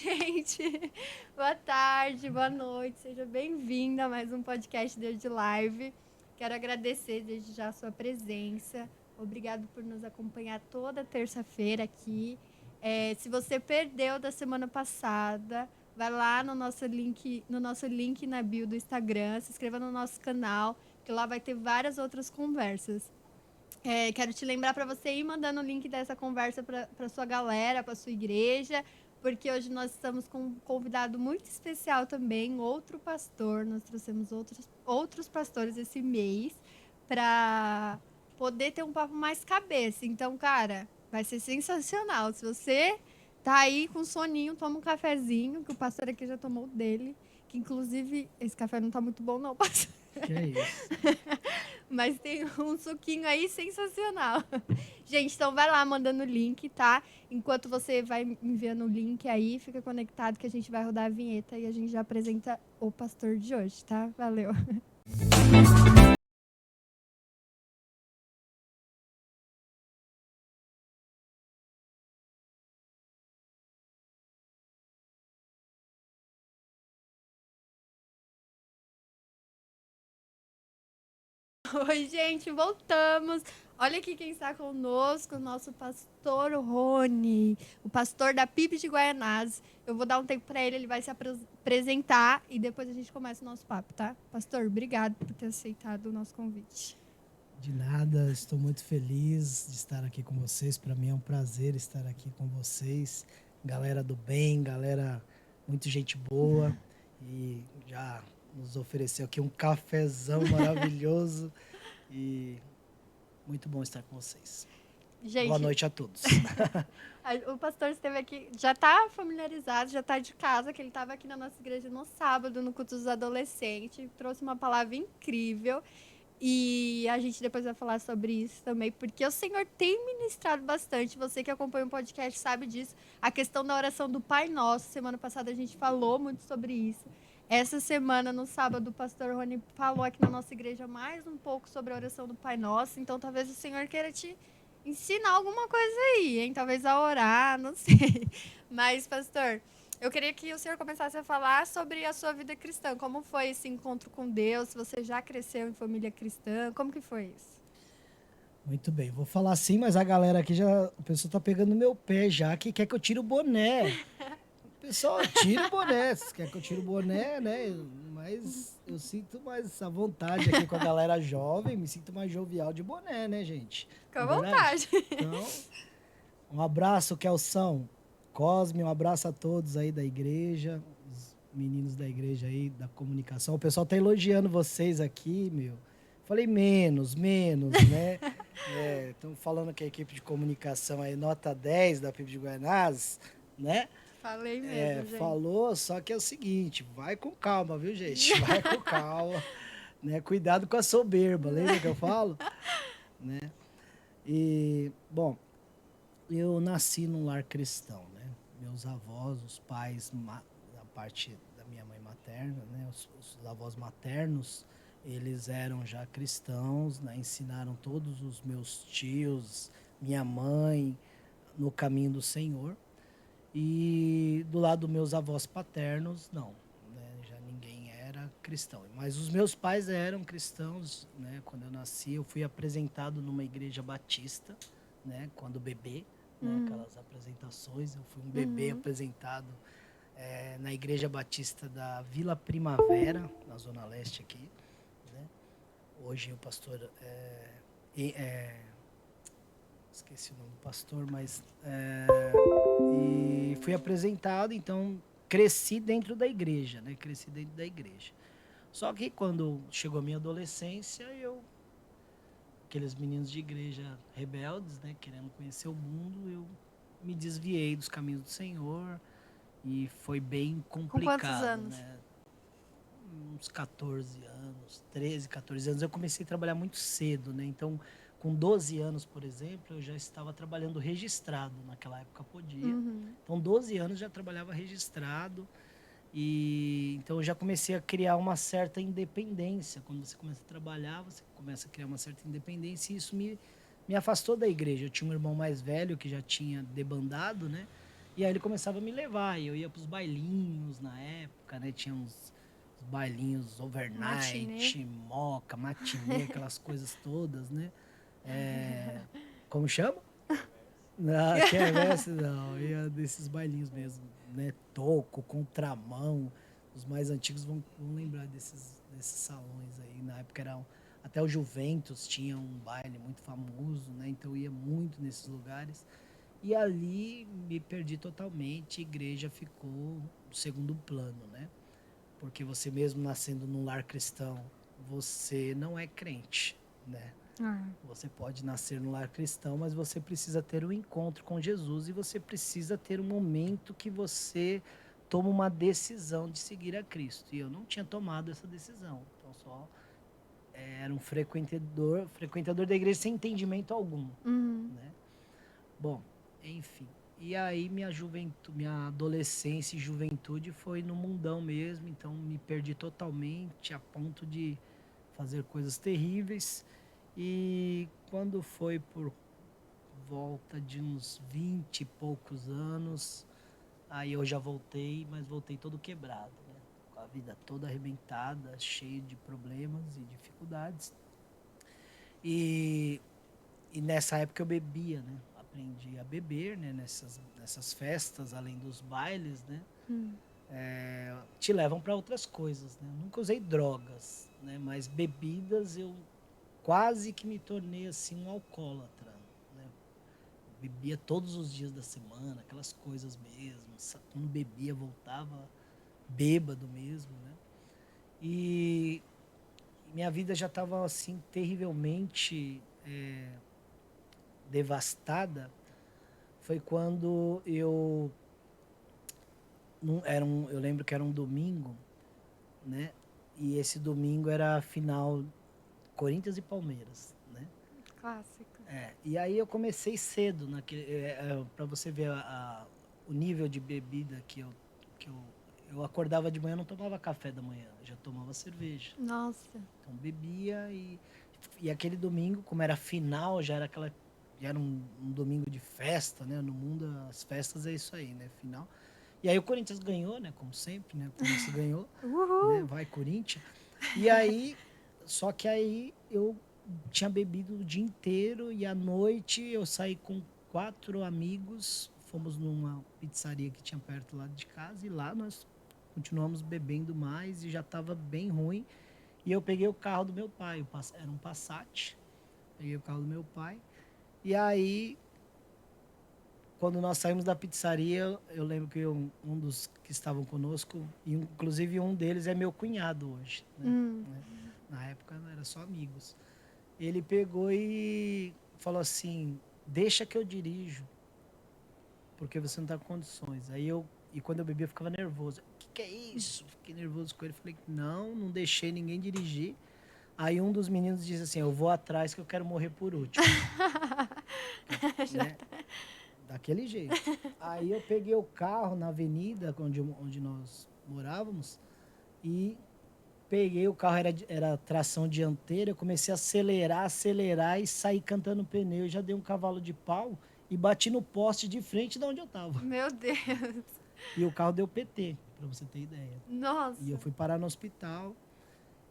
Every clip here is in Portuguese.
gente! Boa tarde, boa noite, seja bem-vinda a mais um podcast desde Live. Quero agradecer desde já a sua presença. Obrigado por nos acompanhar toda terça-feira aqui. Se você perdeu da semana passada, vai lá no nosso link na bio do Instagram, se inscreva no nosso canal, que lá vai ter várias outras conversas. Quero te lembrar para você ir mandando o link dessa conversa para sua galera, para sua igreja, porque hoje nós estamos com um convidado muito especial também, outro pastor. Nós trouxemos outros pastores esse mês para poder ter um papo mais cabeça. Então, cara, vai ser sensacional. Se você tá aí com soninho, toma um cafezinho, que o pastor aqui já tomou o dele, que inclusive esse café não tá muito bom não, pastor. Que é isso? Mas tem um suquinho aí sensacional. Gente, então vai lá mandando o link, tá? Enquanto você vai enviando o link aí, fica conectado que a gente vai rodar a vinheta e a gente já apresenta o pastor de hoje, tá? Valeu. Oi, gente, voltamos. Olha aqui quem está conosco, o nosso pastor Rony, o pastor da PIB de Guaianazes. Eu vou dar um tempo para ele vai se apresentar e depois a gente começa o nosso papo, tá? Pastor, obrigado por ter aceitado o nosso convite. De nada, estou muito feliz de estar aqui com vocês. Para mim é um prazer estar aqui com vocês. Galera do bem, galera muito gente boa. E já nos ofereceu aqui um cafezão maravilhoso. E muito bom estar com vocês. Boa Gente, noite a todos. o pastor esteve aqui, já está familiarizado, já está de casa, que ele estava aqui na nossa igreja no sábado, no culto dos adolescentes, trouxe uma palavra incrível. E a gente depois vai falar sobre isso também, porque o Senhor tem ministrado bastante. Você que acompanha o podcast sabe disso. A questão da oração do Pai Nosso. Semana passada a gente falou muito sobre isso. Essa semana, no sábado, o pastor Rony falou aqui na nossa igreja mais um pouco sobre a oração do Pai Nosso. Então, talvez o Senhor queira te ensinar alguma coisa aí, hein? Talvez a orar, não sei. Mas, pastor, eu queria que o senhor começasse a falar sobre a sua vida cristã. Como foi esse encontro com Deus? Se você já cresceu em família cristã, como que foi isso? Muito bem, vou falar assim, mas a galera aqui já, o pessoal tá pegando no meu pé já, que quer que eu tire o boné. Pessoal, tira o boné. Se quer que eu tire o boné, né? Mas eu sinto mais essa vontade aqui com a galera jovem, me sinto mais jovial de boné, né, gente? Com Não a é verdade? vontade. Então, um abraço, Kelson, Cosme, um abraço a todos aí da igreja, os meninos da igreja aí, da comunicação. O pessoal tá elogiando vocês aqui, meu. Falei menos, né? Estão falando que a equipe de comunicação aí, nota 10 da PIB de Guaianazes, né? Falei mesmo, gente. Falou, só que é o seguinte, vai com calma, viu, gente? Vai com calma, né? Cuidado com a soberba, lembra que eu falo? Né? E, bom, eu nasci num lar cristão, né? Meus avós, os pais, da parte da minha mãe materna, né? Os avós maternos, eles eram já cristãos, né? Ensinaram todos os meus tios, minha mãe, no caminho do Senhor. E do lado dos meus avós paternos, não, né? Já ninguém era cristão. Mas os meus pais eram cristãos, né? Quando eu nasci, eu fui apresentado numa igreja batista, né? Quando bebê, né? Uhum. Aquelas apresentações, eu fui um bebê Uhum. apresentado na igreja batista da Vila Primavera, na zona leste aqui, né? Hoje o pastor esqueci o nome do pastor, mas e fui apresentado, então cresci dentro da igreja, né? Cresci dentro da igreja. Só que quando chegou a minha adolescência, aqueles meninos de igreja rebeldes, né? Querendo conhecer o mundo, eu me desviei dos caminhos do Senhor e foi bem Com quantos complicado, anos? né? Uns 14 anos, 13, 14 anos, eu comecei a trabalhar muito cedo, né? Então, com 12 anos, por exemplo, eu já estava trabalhando registrado, naquela época podia. Uhum. Então, 12 anos já trabalhava registrado e então eu já comecei a criar uma certa independência. Quando você começa a trabalhar, você começa a criar uma certa independência e isso me afastou da igreja. Eu tinha um irmão mais velho que já tinha debandado, né? E aí ele começava a me levar, e eu ia pros bailinhos na época, né? Tinha uns bailinhos Matinê. overnight, moca, matinê, aquelas coisas todas, né? É, como chama? Não, quermesse não, ia desses bailinhos mesmo, né? Toco, contramão. Os mais antigos vão lembrar desses salões aí. Na época até o Juventus tinha um baile muito famoso, né? Então eu ia muito nesses lugares. E ali me perdi totalmente, a igreja ficou no segundo plano, né? Porque você mesmo nascendo num lar cristão, você não é crente, né? Ah, Você pode nascer no lar cristão, mas você precisa ter um encontro com Jesus e você precisa ter um momento que você toma uma decisão de seguir a Cristo. E eu não tinha tomado essa decisão. Então só era um frequentador da igreja sem entendimento algum, uhum. né? Bom, enfim. E aí minha juventude, minha adolescência e juventude foi no mundão mesmo, então me perdi totalmente a ponto de fazer coisas terríveis. E quando foi por volta de uns 20 e poucos anos, aí eu já voltei, mas voltei todo quebrado, né? Com a vida toda arrebentada, cheio de problemas e dificuldades. E, e nessa época eu bebia, né? Aprendi a beber, né? Nessas festas, além dos bailes, né? Hum. Te levam para outras coisas, né? Eu nunca usei drogas, né? Mas bebidas eu quase que me tornei assim um alcoólatra, né? Bebia todos os dias da semana, aquelas coisas mesmo. Quando bebia, voltava bêbado mesmo, né? E minha vida já estava assim terrivelmente devastada. Foi quando eu lembro que era um domingo, né? E esse domingo era a final Corinthians e Palmeiras, né? Clássico. E aí eu comecei cedo, para você ver o nível de bebida eu acordava de manhã, não tomava café da manhã, já tomava cerveja. Nossa. Então bebia e aquele domingo, como era final, já era um domingo de festa, né? No mundo as festas é isso aí, né? Final. E aí o Corinthians ganhou, né? Como sempre, né? O Corinthians ganhou, né? Uhul. Vai Corinthians. E aí, só que aí eu tinha bebido o dia inteiro e à noite eu saí com 4 amigos, fomos numa pizzaria que tinha perto lá de casa e lá nós continuamos bebendo mais e já estava bem ruim. E eu peguei o carro do meu pai, era um Passat, peguei o carro do meu pai. E aí, quando nós saímos da pizzaria, eu lembro que um dos que estavam conosco, e inclusive um deles é meu cunhado hoje, né? Hum. Na época era só amigos. Ele pegou e falou assim: deixa que eu dirijo, porque você não tá com condições. E quando eu bebia, eu ficava nervoso. O que é isso? Fiquei nervoso com ele. Falei: não deixei ninguém dirigir. Aí um dos meninos disse assim: eu vou atrás que eu quero morrer por último. Já Né? Daquele jeito. Aí eu peguei o carro na avenida onde nós morávamos e peguei o carro, era tração dianteira, eu comecei a acelerar e saí cantando pneu. Eu já dei um cavalo de pau e bati no poste de frente de onde eu tava. Meu Deus. E o carro deu PT, pra você ter ideia. E eu Nossa. fui parar no hospital.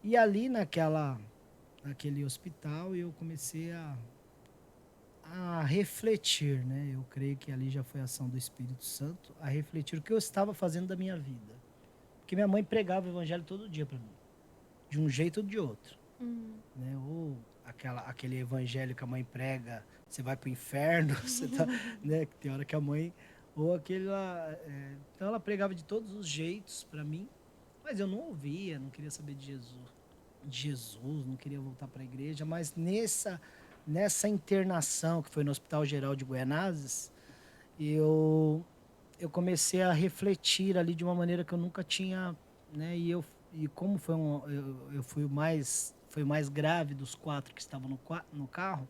E ali naquele hospital eu comecei a refletir, né? Eu creio que ali já foi a ação do Espírito Santo, a refletir o que eu estava fazendo da minha vida. Porque minha mãe pregava o evangelho todo dia para mim, de um jeito ou de outro, Hum. né? Ou aquele evangelho que a mãe prega, você vai pro inferno, você tá, né? Tem hora que a mãe ou aquele lá, então ela pregava de todos os jeitos para mim, mas eu não ouvia, não queria saber de Jesus, não queria voltar para a igreja, mas nessa internação que foi no Hospital Geral de Guaianazes, eu comecei a refletir ali de uma maneira que eu nunca tinha, né? E como eu fui foi o mais grave dos 4 que estavam no carro,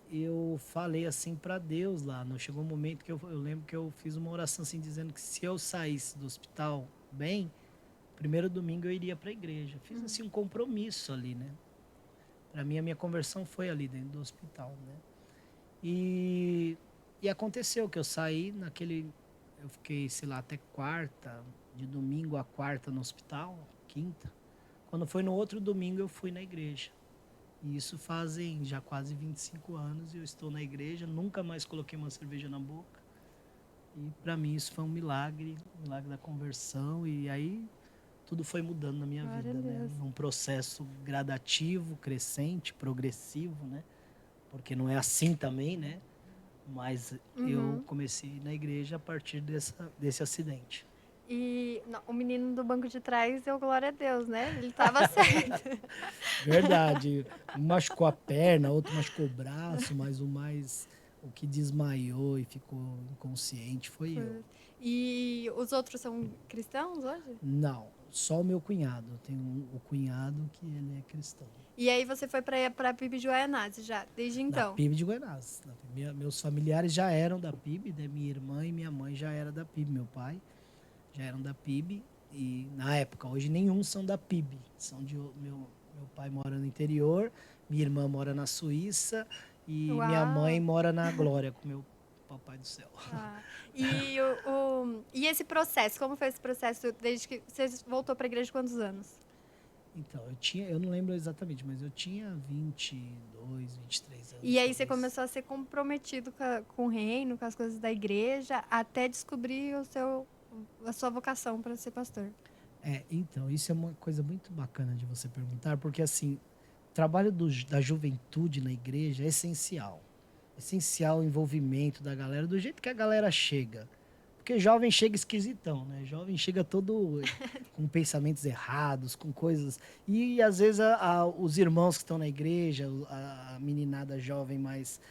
eu falei assim para Deus lá. Chegou um momento que eu lembro que eu fiz uma oração assim dizendo que se eu saísse do hospital bem, primeiro domingo eu iria para a igreja. Fiz assim um compromisso ali, né? Para mim a minha conversão foi ali dentro do hospital, né? E E aconteceu que eu saí naquele... Eu fiquei, sei lá, até quarta, de domingo a quarta no hospital, quinta. Quando foi no outro domingo, eu fui na igreja. E isso fazem já quase 25 anos e eu estou na igreja, nunca mais coloquei uma cerveja na boca. E para mim isso foi um milagre da conversão. E aí tudo foi mudando na minha Glória a vida, né? Deus. Num processo gradativo, crescente, progressivo, né? Porque não é assim também, né? Mas eu comecei na igreja a partir desse acidente. E não, o menino do banco de trás deu glória a Deus, né? Ele tava certo. Verdade. Um machucou a perna, outro machucou o braço, mas o que desmaiou e ficou inconsciente foi eu. E os outros são cristãos hoje? Não, só o meu cunhado. Eu tenho o cunhado que ele é cristão. E aí você foi pra PIB de Guaianazes já, desde Da então? PIB de Goiás. Meus familiares já eram da PIB, né? Minha irmã e minha mãe já eram da PIB. Meu pai já eram da PIB. E na época, hoje nenhum são da PIB. Meu pai mora no interior, minha irmã mora na Suíça e minha mãe Uau! mora na Glória com meu papai do céu. Ah, e, e esse processo, como foi esse processo desde que você voltou para a igreja quantos anos? Então, eu não lembro exatamente, mas eu tinha 22, 23 anos, E aí você talvez. começou a ser comprometido com o reino, com as coisas da igreja, até descobrir a sua vocação para ser pastor. Então, isso é uma coisa muito bacana de você perguntar, porque assim, o trabalho da juventude na igreja é essencial. Essencial o envolvimento da galera, do jeito que a galera chega. Porque jovem chega esquisitão, né? Jovem chega todo com pensamentos errados, com coisas. E às vezes os irmãos que estão na igreja, a meninada jovem mais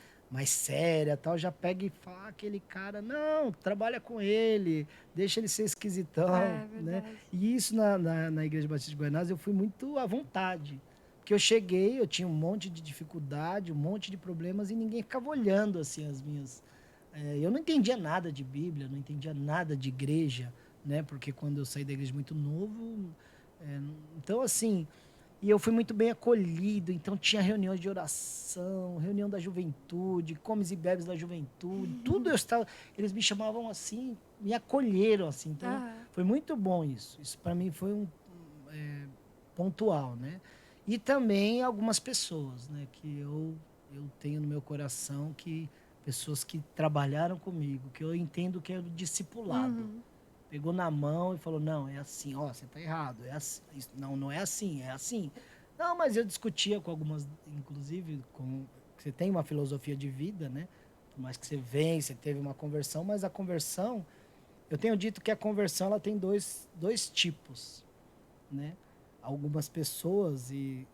séria tal, já pega e fala: "Ah, aquele cara, não, trabalha com ele, deixa ele ser esquisitão, É né?" verdade. E isso na Igreja Batista de Guaianazes eu fui muito à vontade. Porque eu cheguei, eu tinha um monte de dificuldade, um monte de problemas e ninguém ficava olhando assim as minhas. Eu não entendia nada de Bíblia, não entendia nada de igreja, né? Porque quando eu saí da igreja muito novo, então assim, e eu fui muito bem acolhido, então tinha reuniões de oração, reunião da juventude, comes e bebes da juventude, tudo eu estava, eles me chamavam assim, me acolheram assim, então Aham. foi muito bom isso. Isso para mim foi pontual, né? E também algumas pessoas, né, que eu tenho no meu coração que pessoas que trabalharam comigo, que eu entendo que é o discipulado. Uhum. Pegou na mão e falou: "Não, é assim, ó, você tá errado, é assim, não, não é assim, é assim". Não, mas eu discutia com algumas, inclusive, você tem uma filosofia de vida, né? Por mais que você vem, você teve uma conversão, mas a conversão, eu tenho dito que a conversão ela tem dois tipos, né? Algumas pessoas e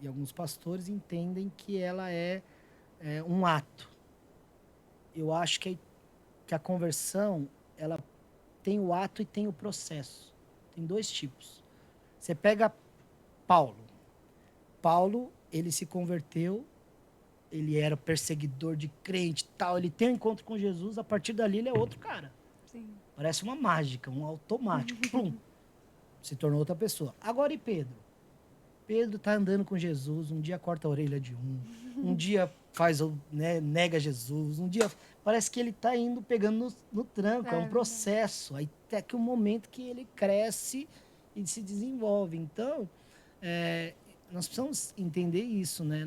alguns pastores entendem que ela é um ato. Eu acho que a conversão ela tem o ato e tem o processo. Tem dois tipos. Você pega Paulo. Paulo, ele se converteu, ele era perseguidor de crente, tal, ele tem um encontro com Jesus, a partir dali ele é outro cara. Sim. Parece uma mágica, um automático. Plum, se tornou outra pessoa. Agora e Pedro? Pedro tá andando com Jesus, um dia corta a orelha de um dia nega Jesus, um dia parece que ele tá indo pegando no tranco, é um É verdade. processo, aí até que o momento que ele cresce e se desenvolve. Então, é, nós precisamos entender isso, né?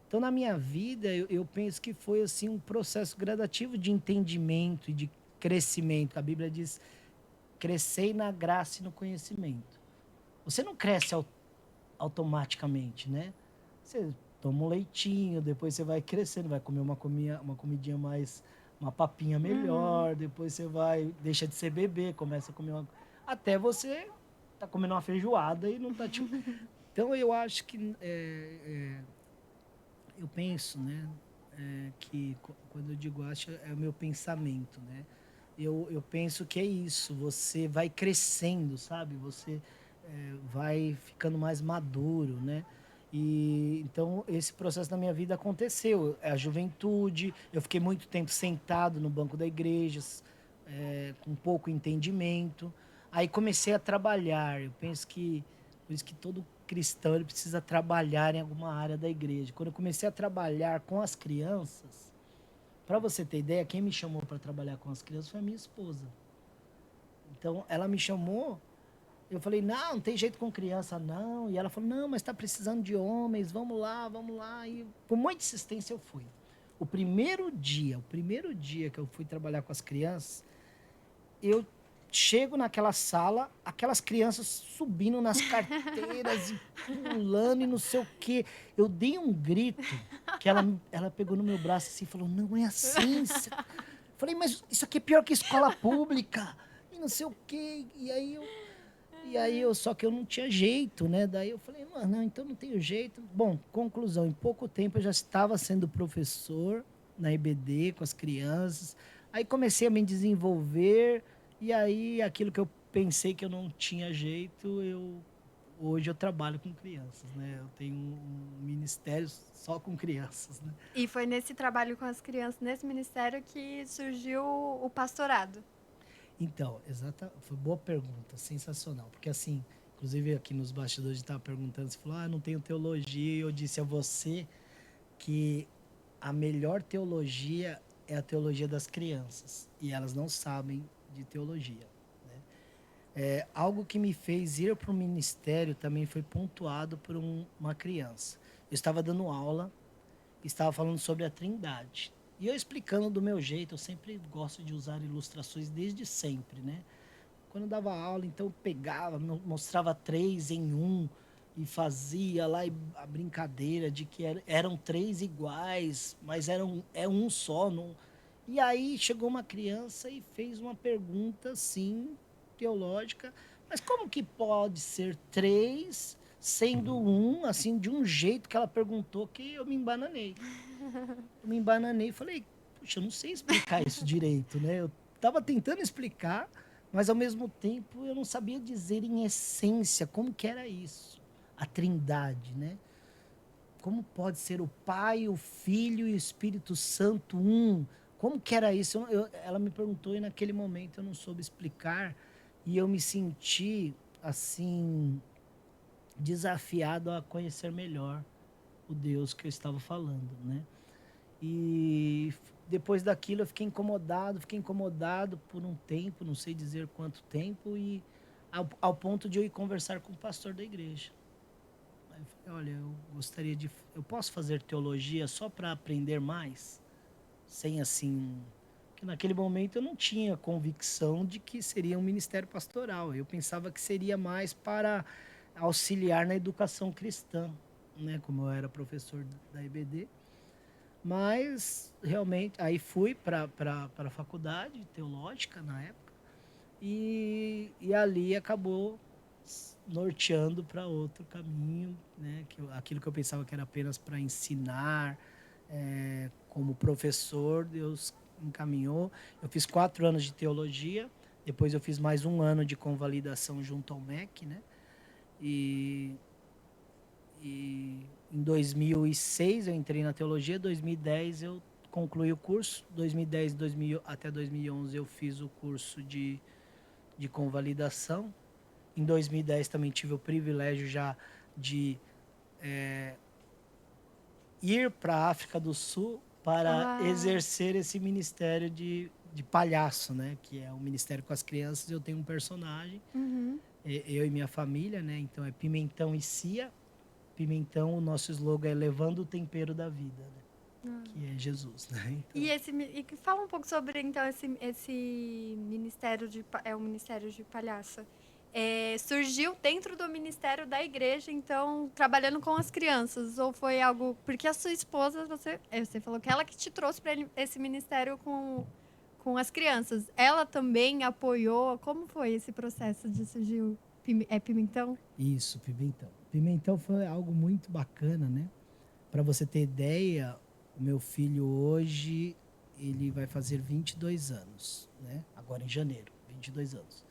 Então, na minha vida, eu penso que foi assim um processo gradativo de entendimento e de crescimento. A Bíblia diz: crescei na graça e no conhecimento. Você não cresce automaticamente, né? Você toma um leitinho, depois você vai crescendo, vai comer uma comidinha mais, uma papinha Uhum. melhor, depois você deixa de ser bebê, começa a comer até você tá comendo uma feijoada e não tá tipo. Então eu acho que eu penso, né, que quando eu digo acho é o meu pensamento, né? Eu penso que é isso, você vai crescendo, sabe? Você vai ficando mais maduro, né? E então esse processo na minha vida aconteceu. A juventude, eu fiquei muito tempo sentado no banco da igreja, com pouco entendimento. Aí comecei a trabalhar. Eu penso que por isso que todo cristão ele precisa trabalhar em alguma área da igreja. Quando eu comecei a trabalhar com as crianças, para você ter ideia, quem me chamou para trabalhar com as crianças foi a minha esposa. Então, ela me chamou, eu falei, não tem jeito com criança, não. E ela falou, não, mas está precisando de homens, vamos lá, vamos lá. E com muita insistência eu fui. O primeiro dia que eu fui trabalhar com as crianças, eu chego naquela sala, aquelas crianças subindo nas carteiras e pulando e não sei o quê. Eu dei um grito, que ela pegou no meu braço assim e falou, não é assim. Falei, mas isso aqui é pior que escola pública. E não sei o quê. Só que eu não tinha jeito, né? Daí eu falei, não, então não tenho jeito. Bom, conclusão, em pouco tempo eu já estava sendo professor na IBD com as crianças. Aí comecei a me desenvolver e aí aquilo que eu pensei que eu não tinha jeito, hoje eu trabalho com crianças, né? Eu tenho um ministério só com crianças, né? E foi nesse trabalho com as crianças, nesse ministério, que surgiu o pastorado. Então, foi boa pergunta, sensacional. Porque assim, inclusive aqui nos bastidores estava perguntando, você falou, não tenho teologia, e eu disse a você que a melhor teologia é a teologia das crianças, e elas não sabem de teologia. Né? Algo que me fez ir para o ministério também foi pontuado por uma criança. Eu estava dando aula, estava falando sobre a Trindade. E eu explicando do meu jeito, eu sempre gosto de usar ilustrações desde sempre, né? Quando eu dava aula, então eu pegava, mostrava 3 em 1 e fazia lá a brincadeira de que eram 3 iguais, mas é um só. Não... E aí chegou uma criança e fez uma pergunta, assim, teológica, mas como que pode ser 3 sendo 1, assim, de um jeito que ela perguntou que eu me embananei. Eu me embananei e falei, puxa, eu não sei explicar isso direito, né? Eu estava tentando explicar, mas ao mesmo tempo eu não sabia dizer em essência como que era isso. A Trindade, né? Como pode ser o Pai, o Filho e o Espírito Santo um? Como que era isso? Ela me perguntou e naquele momento eu não soube explicar e eu me senti, assim, desafiado a conhecer melhor o Deus que eu estava falando, né? E depois daquilo eu fiquei incomodado por um tempo, não sei dizer quanto tempo, e ao ponto de eu ir conversar com o pastor da igreja. Aí eu falei, olha, eu posso fazer teologia só para aprender mais? Sem assim, que naquele momento eu não tinha convicção de que seria um ministério pastoral. Eu pensava que seria mais para auxiliar na educação cristã, né, como eu era professor da IBD. Mas, realmente, aí fui para a faculdade teológica na época e ali acabou norteando para outro caminho, né? Aquilo que eu pensava que era apenas para ensinar, como professor, Deus encaminhou. Eu fiz 4 anos de teologia, depois eu fiz mais 1 ano de convalidação junto ao MEC, né? E em 2006 eu entrei na teologia, 2010 eu concluí o curso, 2010 até 2011 eu fiz o curso de convalidação. Em 2010 também tive o privilégio já de ir para a África do Sul para exercer esse ministério de palhaço, né? Que é um ministério com as crianças. Eu tenho um personagem, eu e minha família, né? Então é Pimentão e Cia. Pimentão, o nosso slogan é levando o tempero da vida, né? Que é Jesus, né? Então... E fala um pouco sobre, então, esse ministério o ministério de palhaço. Surgiu dentro do ministério da igreja, então, trabalhando com as crianças, ou foi algo... Porque a sua esposa, você falou que ela que te trouxe para esse ministério com as crianças. Ela também apoiou? Como foi esse processo de surgir o Pimentão? Isso, Pimentão. Pimentão foi algo muito bacana, né? Para você ter ideia, o meu filho hoje, ele vai fazer 22 anos, né? Agora em janeiro, 22 anos.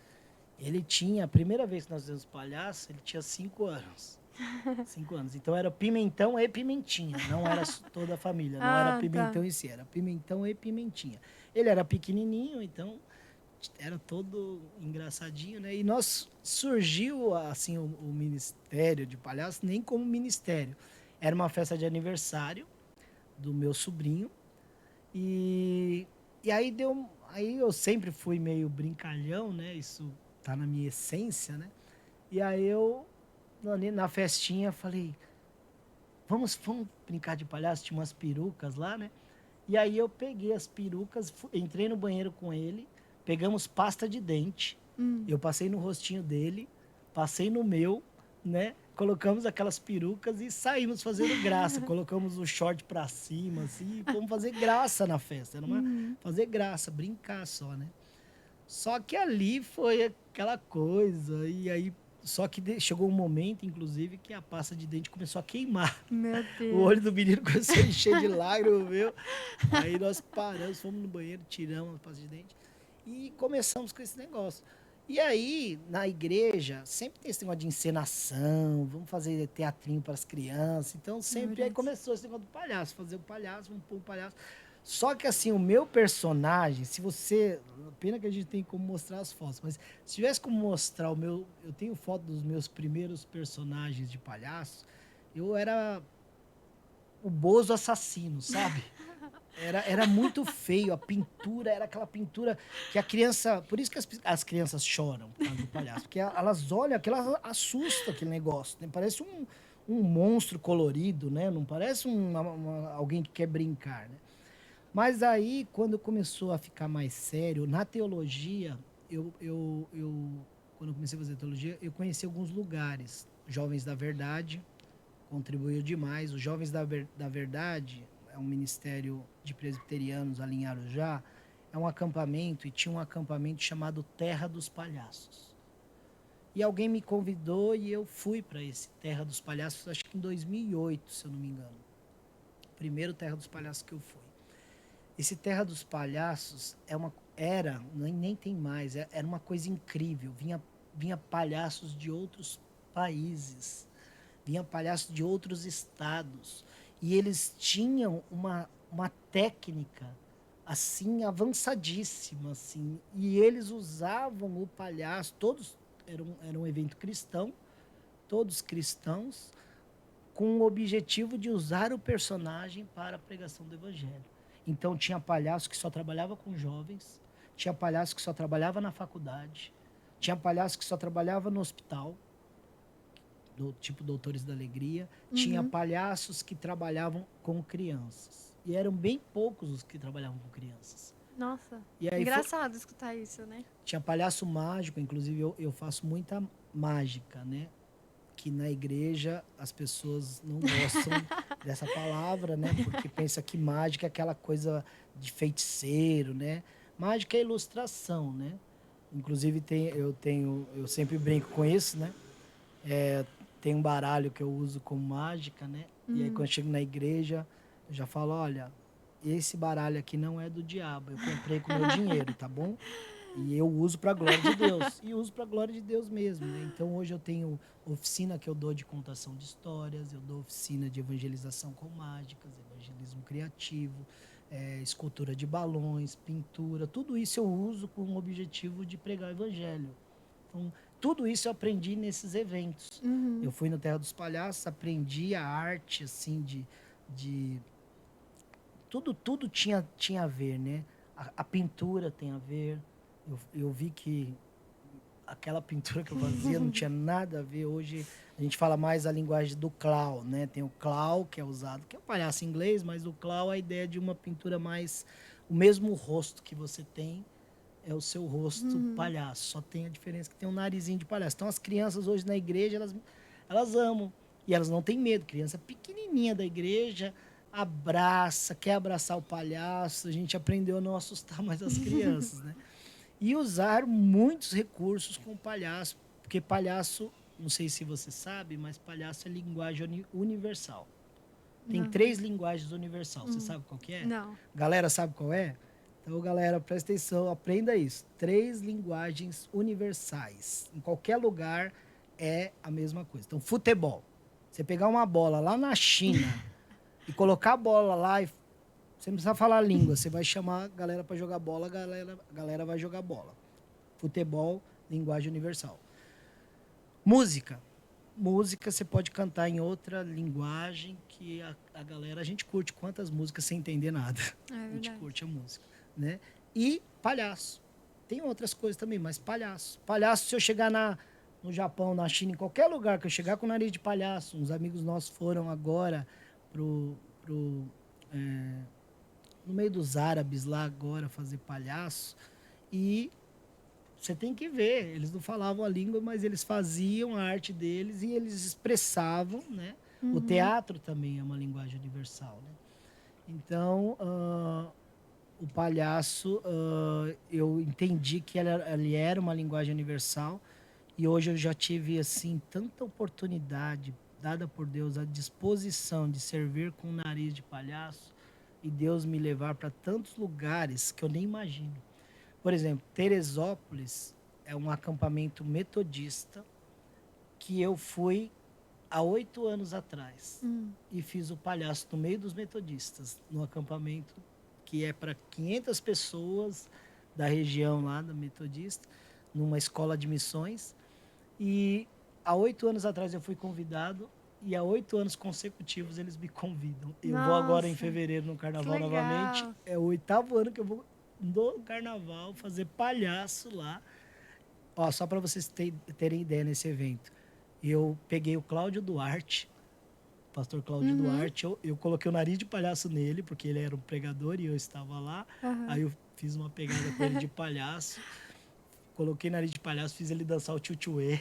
Ele tinha, a primeira vez que nós fizemos palhaço, ele tinha 5 anos. 5 anos. Então era Pimentão e Pimentinha, não era toda a família, não era Pimentão em si, era Pimentão e Pimentinha. Ele era pequenininho, então era todo engraçadinho, né? E surgiu assim o ministério de palhaço nem como ministério. Era uma festa de aniversário do meu sobrinho E aí aí eu sempre fui meio brincalhão, né? Isso tá na minha essência, né? E aí eu, na festinha, falei, vamos brincar de palhaço? Tinha umas perucas lá, né? E aí eu peguei as perucas, entrei no banheiro com ele, pegamos pasta de dente, eu passei no rostinho dele, passei no meu, né? Colocamos aquelas perucas e saímos fazendo graça. Colocamos o short pra cima, assim, e fomos fazer graça na festa. Era fazer graça, brincar só, né? Só que ali foi aquela coisa, e aí. Só que chegou um momento, inclusive, que a pasta de dente começou a queimar. Meu O olho Deus. do menino começou a encher de lágrimas, meu. Aí nós paramos, fomos no banheiro, tiramos a pasta de dente e começamos com esse negócio. E aí, na igreja, sempre tem esse negócio de encenação, vamos fazer teatrinho para as crianças. Então, sempre aí Verdade. começou esse negócio do palhaço, fazer o palhaço, vamos pôr o palhaço. Só que assim, o meu personagem, se você. Pena que a gente tem como mostrar as fotos, mas se tivesse como mostrar o meu. Eu tenho foto dos meus primeiros personagens de palhaço. Eu era o Bozo assassino, sabe? Era muito feio, a pintura era aquela pintura que a criança. Por isso que as crianças choram por causa do palhaço, porque elas olham, aquilo assusta aquele negócio, né? Parece um monstro colorido, né? Não parece alguém que quer brincar, né? Mas aí, quando começou a ficar mais sério, na teologia, quando eu comecei a fazer teologia, eu conheci alguns lugares. Jovens da Verdade contribuiu demais. Os Jovens da Verdade é um ministério de presbiterianos ali em Arujá. É um acampamento, e tinha um acampamento chamado Terra dos Palhaços. E alguém me convidou e eu fui para esse Terra dos Palhaços, acho que em 2008, se eu não me engano. Primeiro Terra dos Palhaços que eu fui. Esse Terra dos Palhaços nem tem mais, era uma coisa incrível. Vinha palhaços de outros países, vinha palhaços de outros estados. E eles tinham uma técnica assim avançadíssima, assim. E eles usavam o palhaço, todos era um evento cristão, todos cristãos, com o objetivo de usar o personagem para a pregação do evangelho. Então tinha palhaço que só trabalhava com jovens, tinha palhaço que só trabalhava na faculdade, tinha palhaço que só trabalhava no hospital, do tipo Doutores da Alegria, tinha palhaços que trabalhavam com crianças. E eram bem poucos os que trabalhavam com crianças. Nossa, E aí engraçado escutar isso, né? tinha palhaço mágico, inclusive eu faço muita mágica, né? Que na igreja as pessoas não gostam dessa palavra, né? Porque pensa que mágica é aquela coisa de feiticeiro, né? Mágica é ilustração, né? Inclusive eu sempre brinco com isso, né? Tem um baralho que eu uso como mágica, né? E aí quando eu chego na igreja, eu já falo, olha, esse baralho aqui não é do diabo, eu comprei com meu dinheiro, tá bom? E eu uso para a glória de Deus. E uso para a glória de Deus mesmo, né? Então hoje eu tenho oficina que eu dou de contação de histórias, eu dou oficina de evangelização com mágicas, evangelismo criativo, escultura de balões, pintura. Tudo isso eu uso com o objetivo de pregar o evangelho. Então, tudo isso eu aprendi nesses eventos. Eu fui no Terra dos Palhaços, aprendi a arte, assim, de tudo tinha a ver, né? A pintura tem a ver. Eu vi que aquela pintura que eu fazia não tinha nada a ver. Hoje a gente fala mais a linguagem do clown, né? Tem o clown que é usado, que é o palhaço em inglês, mas o clown é a ideia de uma pintura mais... O mesmo rosto que você tem é o seu rosto palhaço. Só tem a diferença que tem um narizinho de palhaço. Então as crianças hoje na igreja, elas amam. E elas não têm medo. Criança pequenininha da igreja abraça, quer abraçar o palhaço. A gente aprendeu a não assustar mais as crianças, né? E usar muitos recursos com o palhaço, porque palhaço, não sei se você sabe, mas palhaço é linguagem universal. Tem 3 linguagens universais. Você sabe qual que é? Não. Galera, sabe qual é? Então, galera, presta atenção, aprenda isso. 3 linguagens universais. Em qualquer lugar é a mesma coisa. Então, futebol. Você pegar uma bola lá na China e colocar a bola lá e você não precisa falar língua, você vai chamar a galera para jogar bola, a galera vai jogar bola. Futebol, linguagem universal. Música. música você pode cantar em outra linguagem que a galera, a gente curte quantas músicas sem entender nada. É A gente verdade. curte a música, né? E palhaço. Tem outras coisas também, mas palhaço. Palhaço, se eu chegar no Japão, na China, em qualquer lugar que eu chegar com nariz de palhaço, uns amigos nossos foram agora pro no meio dos árabes lá agora fazer palhaço e você tem que ver, eles não falavam a língua, mas eles faziam a arte deles e eles expressavam, né? O teatro também é uma linguagem universal, né? Então, o palhaço, eu entendi que ele era uma linguagem universal e hoje eu já tive, assim, tanta oportunidade dada por Deus, a disposição de servir com o nariz de palhaço e Deus me levar para tantos lugares que eu nem imagino. Por exemplo, Teresópolis é um acampamento metodista que eu fui há 8 anos atrás e fiz o palhaço no meio dos metodistas, no acampamento que é para 500 pessoas da região lá da metodista, numa escola de missões. E há 8 anos atrás eu fui convidado e há 8 anos consecutivos eles me convidam. Eu vou agora em Nossa, fevereiro no que carnaval novamente. legal. É o 8º ano que eu vou no carnaval fazer palhaço lá. Ó, só para vocês terem ideia nesse evento. Eu peguei o Cláudio Duarte, pastor Cláudio Duarte, eu coloquei o nariz de palhaço nele, porque ele era um pregador e eu estava lá. Aí eu fiz uma pegada com ele de palhaço. Coloquei nariz de palhaço, fiz ele dançar o tchutchuê.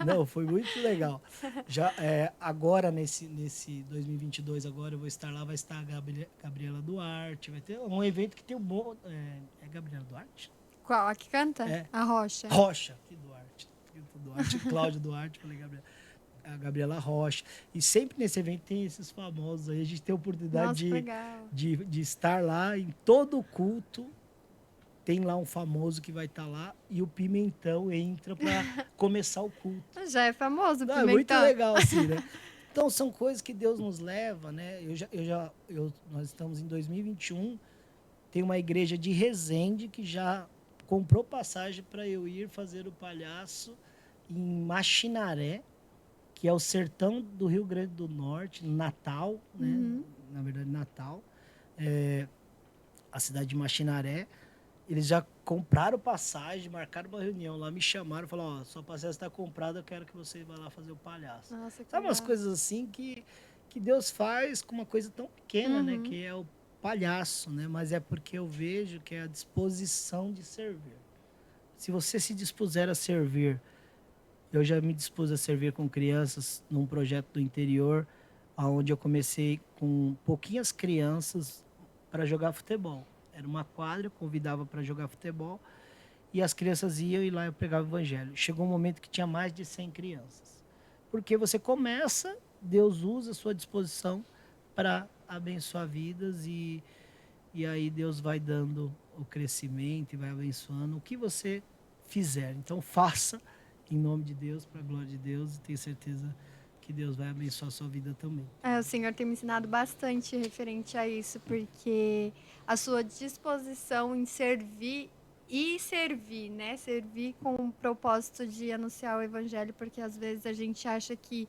Não, foi muito legal. Já agora, nesse 2022, agora eu vou estar lá, vai estar a Gabriela Duarte, vai ter um evento que tem um bom... É Gabriela Duarte? Qual? A que canta? É. A Rocha. Rocha, que Duarte, Cláudio Duarte, falei a Gabriela Rocha. E sempre nesse evento tem esses famosos aí, a gente tem a oportunidade Nossa, legal. de estar lá em todo o culto. Tem lá um famoso que vai estar lá e o Pimentão entra para começar o culto. Já é famoso o Não, Pimentão. é muito legal, assim, né? Então, são coisas que Deus nos leva, né? Nós estamos em 2021, tem uma igreja de Resende que já comprou passagem para eu ir fazer o palhaço em Machinaré, que é o sertão do Rio Grande do Norte, Natal, né? Na verdade, Natal. A cidade de Machinaré. Eles já compraram passagem, marcaram uma reunião lá, me chamaram, falaram, ó, sua passagem está comprada, eu quero que você vá lá fazer o palhaço. Nossa, que Sabe umas legal. coisas assim que Deus faz com uma coisa tão pequena, né? Que é o palhaço, né? Mas é porque eu vejo que é a disposição de servir. Se você se dispuser a servir, eu já me dispus a servir com crianças num projeto do interior, onde eu comecei com pouquinhas crianças para jogar futebol. Era uma quadra, eu convidava para jogar futebol e as crianças iam e lá eu pregava o evangelho. Chegou um momento que tinha mais de 100 crianças. Porque você começa, Deus usa a sua disposição para abençoar vidas e aí Deus vai dando o crescimento e vai abençoando o que você fizer. Então faça em nome de Deus, para a glória de Deus e tenho certeza que Deus vai abençoar a sua vida também. O Senhor tem me ensinado bastante referente a isso, porque a sua disposição em servir e servir, né? Servir com o propósito de anunciar o evangelho, porque às vezes a gente acha que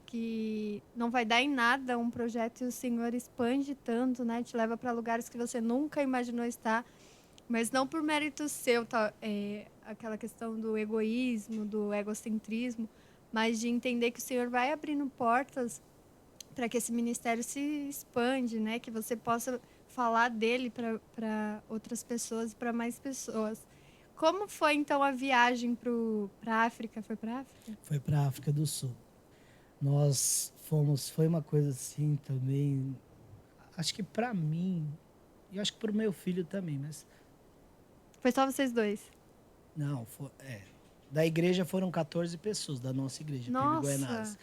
que não vai dar em nada um projeto e o Senhor expande tanto, né? Te leva para lugares que você nunca imaginou estar, mas não por mérito seu, tá? Aquela questão do egoísmo, do egocentrismo, mas de entender que o Senhor vai abrindo portas para que esse ministério se expande, né? Que você possa falar dele para outras pessoas, para mais pessoas. Como foi então a viagem para a África? Foi para a África? Foi para a África do Sul. Nós fomos, foi uma coisa assim também, acho que para mim, e acho que para o meu filho também, mas Foi só vocês dois? não, da igreja foram 14 pessoas, da nossa igreja, PIB Guaianazes.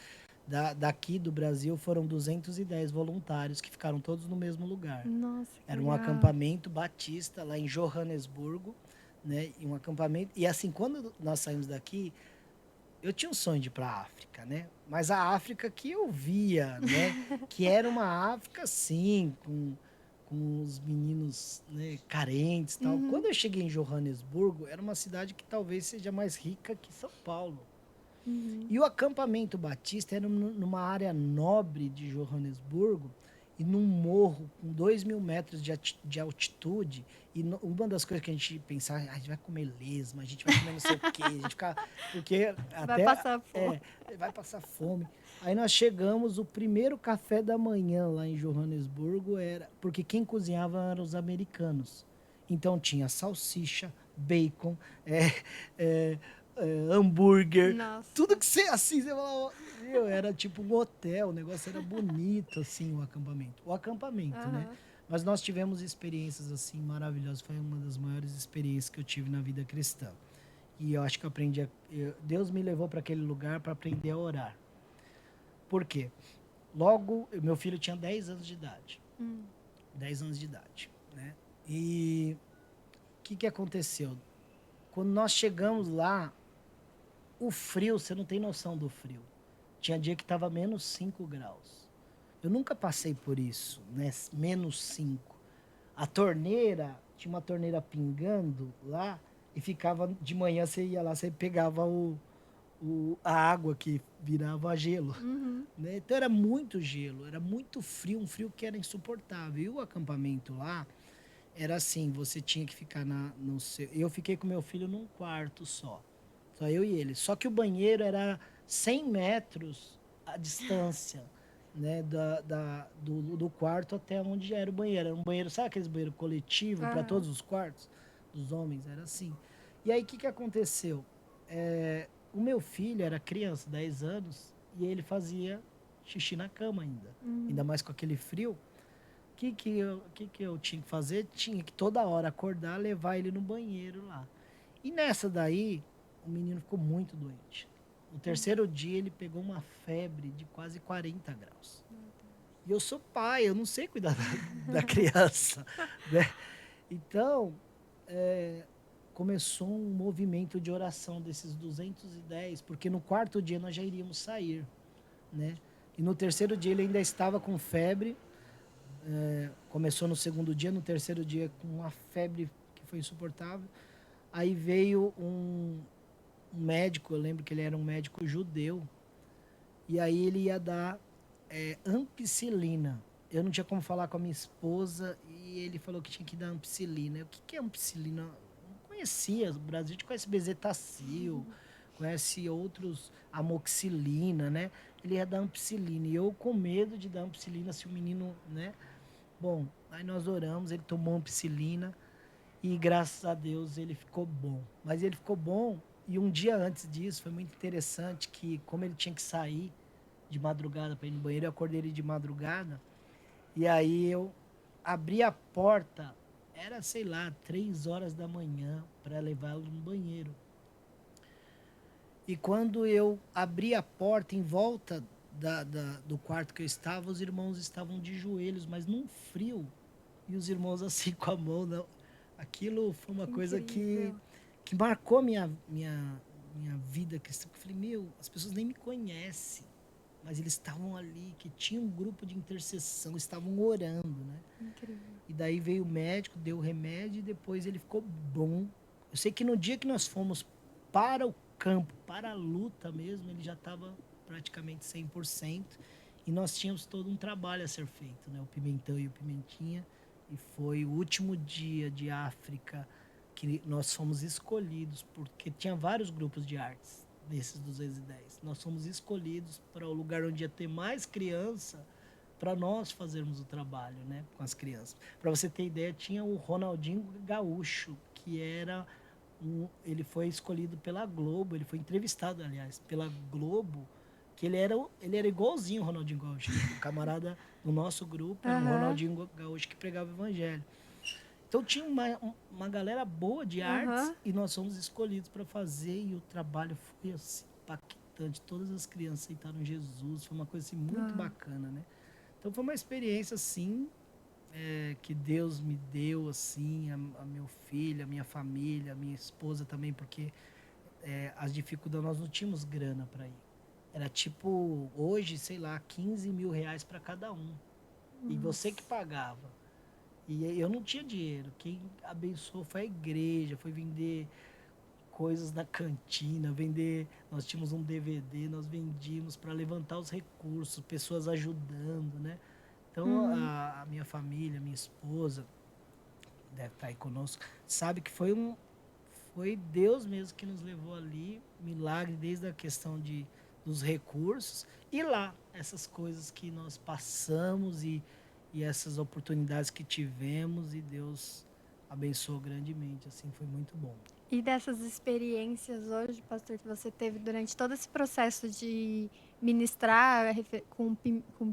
Daqui do Brasil foram 210 voluntários que ficaram todos no mesmo lugar. Nossa, que Era um legal. acampamento batista lá em Johannesburgo, né? E um acampamento. E assim, quando nós saímos daqui, eu tinha um sonho de ir para a África, né? Mas a África que eu via, né? Que era uma África, assim, com os meninos, né, carentes e tal. Quando eu cheguei em Johannesburgo, era uma cidade que talvez seja mais rica que São Paulo. Uhum. E o acampamento batista era numa área nobre de Joanesburgo e num morro com 2.000 metros de altitude. E uma das coisas que a gente pensava, a gente vai comer lesma, a gente vai comer não sei o quê, a gente fica... Porque Vai até... passar fome. vai passar fome. Aí nós chegamos, o primeiro café da manhã lá em Joanesburgo era... Porque quem cozinhava eram os americanos. Então tinha salsicha, bacon, é, hambúrguer, tudo Nossa. que você assim, você falava, meu, era tipo um hotel, o negócio era bonito, assim, o acampamento. O acampamento, né? Aham. Mas nós tivemos experiências, assim, maravilhosas. Foi uma das maiores experiências que eu tive na vida cristã. E eu acho que eu aprendi. Deus me levou para aquele lugar para aprender a orar. Por quê? Logo, meu filho tinha 10 anos de idade. 10 anos de idade, né? E o que aconteceu? Quando nós chegamos lá, o frio, você não tem noção do frio. Tinha dia que estava -5 graus. Eu nunca passei por isso, né? -5. A torneira, tinha uma torneira pingando lá e ficava, de manhã você ia lá, você pegava a água que virava gelo. Uhum. Né? Então era muito gelo, era muito frio, um frio que era insuportável. E o acampamento lá era assim, você tinha que ficar no seu... Eu fiquei com meu filho num quarto só eu e ele. Só que o banheiro era 100 metros a distância, né, do quarto até onde era o banheiro. Era um banheiro, sabe aqueles banheiros coletivos para Aham. todos os quartos dos homens? Era assim. E aí, o que aconteceu? O meu filho era criança, 10 anos, e ele fazia xixi na cama ainda. Ainda Uhum. mais com aquele frio. O que eu tinha que fazer? Tinha que toda hora acordar, levar ele no banheiro lá. E nessa daí, o menino ficou muito doente. No terceiro dia, ele pegou uma febre de quase 40 graus. E eu sou pai, eu não sei cuidar da criança, né? Então, começou um movimento de oração desses 210, porque no quarto dia nós já iríamos sair, né? E no terceiro dia ele ainda estava com febre. Começou no segundo dia, no terceiro dia com uma febre que foi insuportável. Aí veio um médico, eu lembro que ele era um médico judeu, e aí ele ia dar ampicilina. Eu não tinha como falar com a minha esposa e ele falou que tinha que dar ampicilina. O que é ampicilina? Eu não conhecia. O Brasil a gente conhece bezetacil, conhece outros, amoxicilina, né? Ele ia dar ampicilina. E eu com medo de dar ampicilina se o menino, né? Bom, aí nós oramos, ele tomou ampicilina e graças a Deus ele ficou bom. Mas ele ficou bom e um dia antes disso foi muito interessante que como ele tinha que sair de madrugada para ir no banheiro, eu acordei ele de madrugada e aí eu abri a porta, era sei lá, 3 horas da manhã para levá-lo no banheiro. E quando eu abri a porta em volta do quarto que eu estava, os irmãos estavam de joelhos, mas num frio. E os irmãos assim com a mão. Não. Aquilo foi uma Que coisa incrível. que marcou minha vida cristã. Eu falei, meu, as pessoas nem me conhecem, mas eles estavam ali, que tinha um grupo de intercessão, estavam orando, né? Incrível. E daí veio o médico, deu o remédio e depois ele ficou bom. Eu sei que no dia que nós fomos para o campo, para a luta mesmo, ele já estava praticamente 100%. E nós tínhamos todo um trabalho a ser feito, né? O Pimentão e o Pimentinha. E foi o último dia de África que nós fomos escolhidos, porque tinha vários grupos de artes desses 210. Nós fomos escolhidos para o lugar onde ia ter mais criança para nós fazermos o trabalho, né, com as crianças. Para você ter ideia, tinha o Ronaldinho Gaúcho, que era ele foi escolhido pela Globo, ele foi entrevistado, aliás, pela Globo, que ele era igualzinho o Ronaldinho Gaúcho. O camarada do nosso grupo era um Aham. Ronaldinho Gaúcho que pregava o evangelho. Então tinha uma galera boa de artes Aham. e nós fomos escolhidos para fazer e o trabalho foi assim, impactante. Todas as crianças aceitaram Jesus, foi uma coisa assim, muito Ah. bacana, né? Então foi uma experiência assim que Deus me deu assim, a meu filho, a minha família, a minha esposa também, porque as dificuldades nós não tínhamos grana para ir. Era tipo hoje, sei lá, 15 mil reais para cada um. E você que Nossa. pagava. E eu não tinha dinheiro. Quem abençoou foi a igreja, foi vender coisas na cantina, vender. Nós tínhamos um DVD, nós vendíamos para levantar os recursos, pessoas ajudando, né? Então, a minha família, minha esposa, deve estar aí conosco, sabe que foi Deus mesmo que nos levou ali, milagre desde a questão dos recursos e lá, essas coisas que nós passamos e essas oportunidades que tivemos e Deus abençoou grandemente, assim, foi muito bom. E dessas experiências hoje, pastor, que você teve durante todo esse processo de ministrar com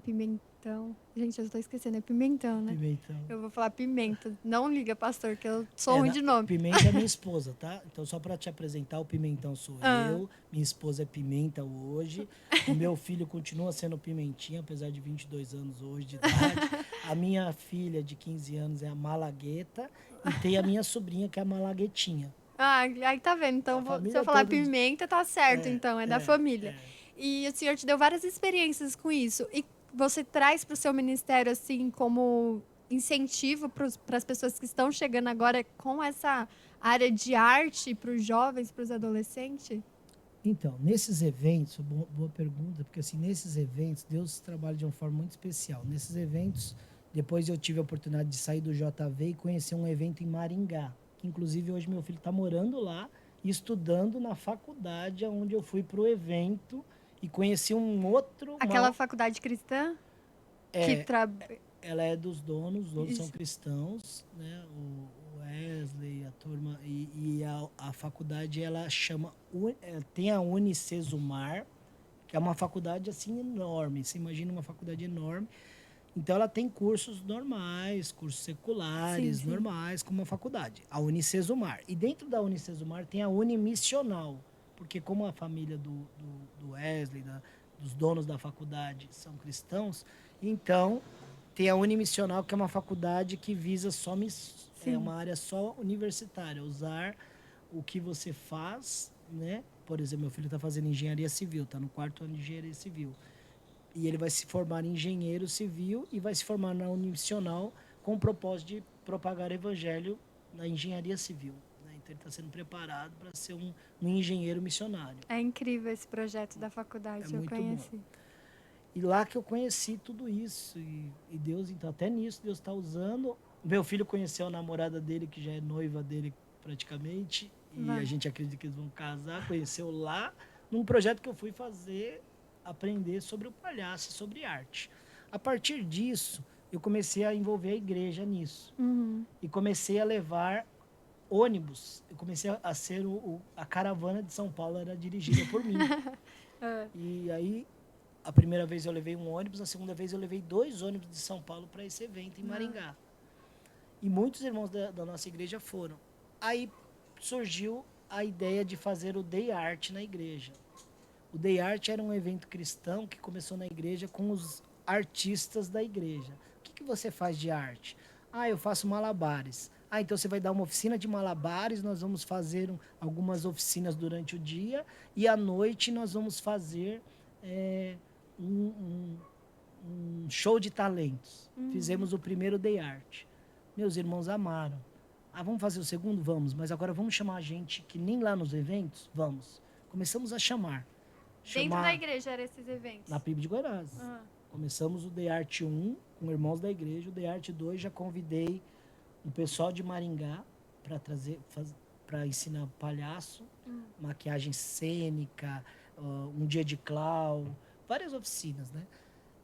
pimentão. Gente, eu estou esquecendo, é pimentão, né? Pimentão. Eu vou falar pimenta. Não liga, pastor, que eu sou ruim de nome. Pimenta é minha esposa, tá? Então, só para te apresentar, o Pimentão sou eu. Minha esposa é Pimenta hoje. O meu filho continua sendo Pimentinha, apesar de 22 anos hoje de idade. A minha filha, de 15 anos, é a Malagueta. E tem a minha sobrinha, que é a Malaguetinha. Aí tá vendo. Então, se eu falar pimenta, tá certo, então. É da família. E o senhor te deu várias experiências com isso. E você traz para o seu ministério, assim, como incentivo para as pessoas que estão chegando agora com essa área de arte para os jovens, para os adolescentes? Então, nesses eventos, boa pergunta, porque assim, nesses eventos, Deus trabalha de uma forma muito especial. Nesses eventos, depois eu tive a oportunidade de sair do JV e conhecer um evento em Maringá, que inclusive hoje meu filho está morando lá e estudando na faculdade onde eu fui para o evento e conheci um outro... Aquela faculdade cristã? Ela é dos donos, os donos são cristãos, né? O Wesley, a turma, e a faculdade, ela chama, tem a Unicesumar, que é uma faculdade assim enorme, você imagina uma faculdade enorme, então ela tem cursos normais, cursos seculares, normais, como uma faculdade, a Unicesumar. E dentro da Unicesumar tem a Unimissional, porque como a família do Wesley, dos donos da faculdade são cristãos, então tem a Unimissional, que é uma faculdade que visa só é uma área só universitária, usar o que você faz, né? Por exemplo, meu filho está fazendo engenharia civil, está no 4º ano de engenharia civil. E ele vai se formar em engenheiro civil e vai se formar na Unimissional com o propósito de propagar o evangelho na engenharia civil. Né? Então ele está sendo preparado para ser um engenheiro missionário. É incrível esse projeto da faculdade, eu conheci. Bom. E lá que eu conheci tudo isso. E Deus, então, até nisso, Deus está usando. Meu filho conheceu a namorada dele, que já é noiva dele praticamente. E a gente acredita que eles vão casar. Conheceu lá, num projeto que eu fui fazer, aprender sobre o palhaço, sobre arte. A partir disso, eu comecei a envolver a igreja nisso. E comecei a levar ônibus. Eu comecei a ser a caravana de São Paulo, era dirigida por mim. E aí... A primeira vez eu levei um ônibus, a segunda vez eu levei 2 ônibus de São Paulo para esse evento em Maringá. E muitos irmãos da nossa igreja foram. Aí surgiu a ideia de fazer o Day Art na igreja. O Day Art era um evento cristão que começou na igreja com os artistas da igreja. O que você faz de arte? Eu faço malabares. Então você vai dar uma oficina de malabares, nós vamos fazer algumas oficinas durante o dia e à noite nós vamos fazer... um show de talentos. Fizemos o primeiro Day Art. Meus irmãos amaram. Vamos fazer o segundo? Vamos. Mas agora vamos chamar gente que nem lá nos eventos? Vamos. Começamos a chamar. Dentro da igreja eram esses eventos? Na PIB de Goiás. Começamos o Day Art 1 com irmãos da igreja. O Day Art 2 já convidei um pessoal de Maringá para ensinar palhaço, maquiagem cênica, um dia de clown, várias oficinas, né?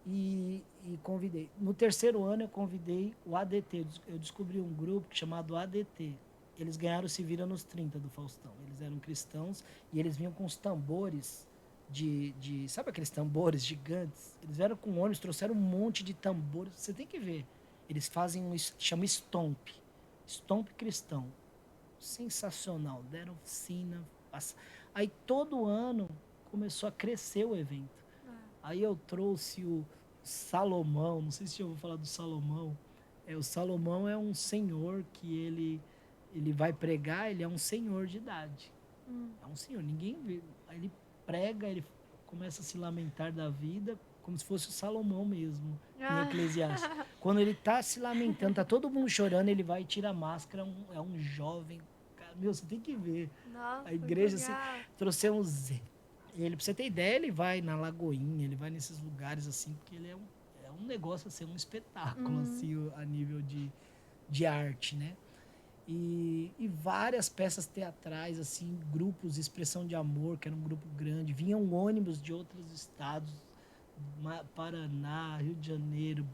E convidei. No 3º ano eu convidei o ADT. Eu descobri um grupo chamado ADT. Eles ganharam o Se Vira nos 30 do Faustão. Eles eram cristãos e eles vinham com os tambores sabe aqueles tambores gigantes? Eles vieram com ônibus, trouxeram um monte de tambores. Você tem que ver. Eles fazem chama Stomp. Stomp cristão. Sensacional. Deram oficina. Aí todo ano começou a crescer o evento. Aí eu trouxe o Salomão, não sei se eu vou falar do Salomão. O Salomão é um senhor que ele vai pregar, ele é um senhor de idade. É um senhor, ninguém vê. Aí ele prega, ele começa a se lamentar da vida, como se fosse o Salomão mesmo, em Eclesiastes. Quando ele está se lamentando, tá todo mundo chorando, ele vai e tira a máscara, é um jovem, cara, Meu, você tem que ver. Nossa, A igreja, que assim, legal. trouxemos ele. Pra você ter ideia, ele vai na Lagoinha, ele vai nesses lugares, assim, porque ele é um negócio, assim, um espetáculo, assim, a nível de arte, né? E várias peças teatrais, assim, grupos de expressão de amor, que era um grupo grande. Vinham ônibus de outros estados, Paraná, Rio de Janeiro,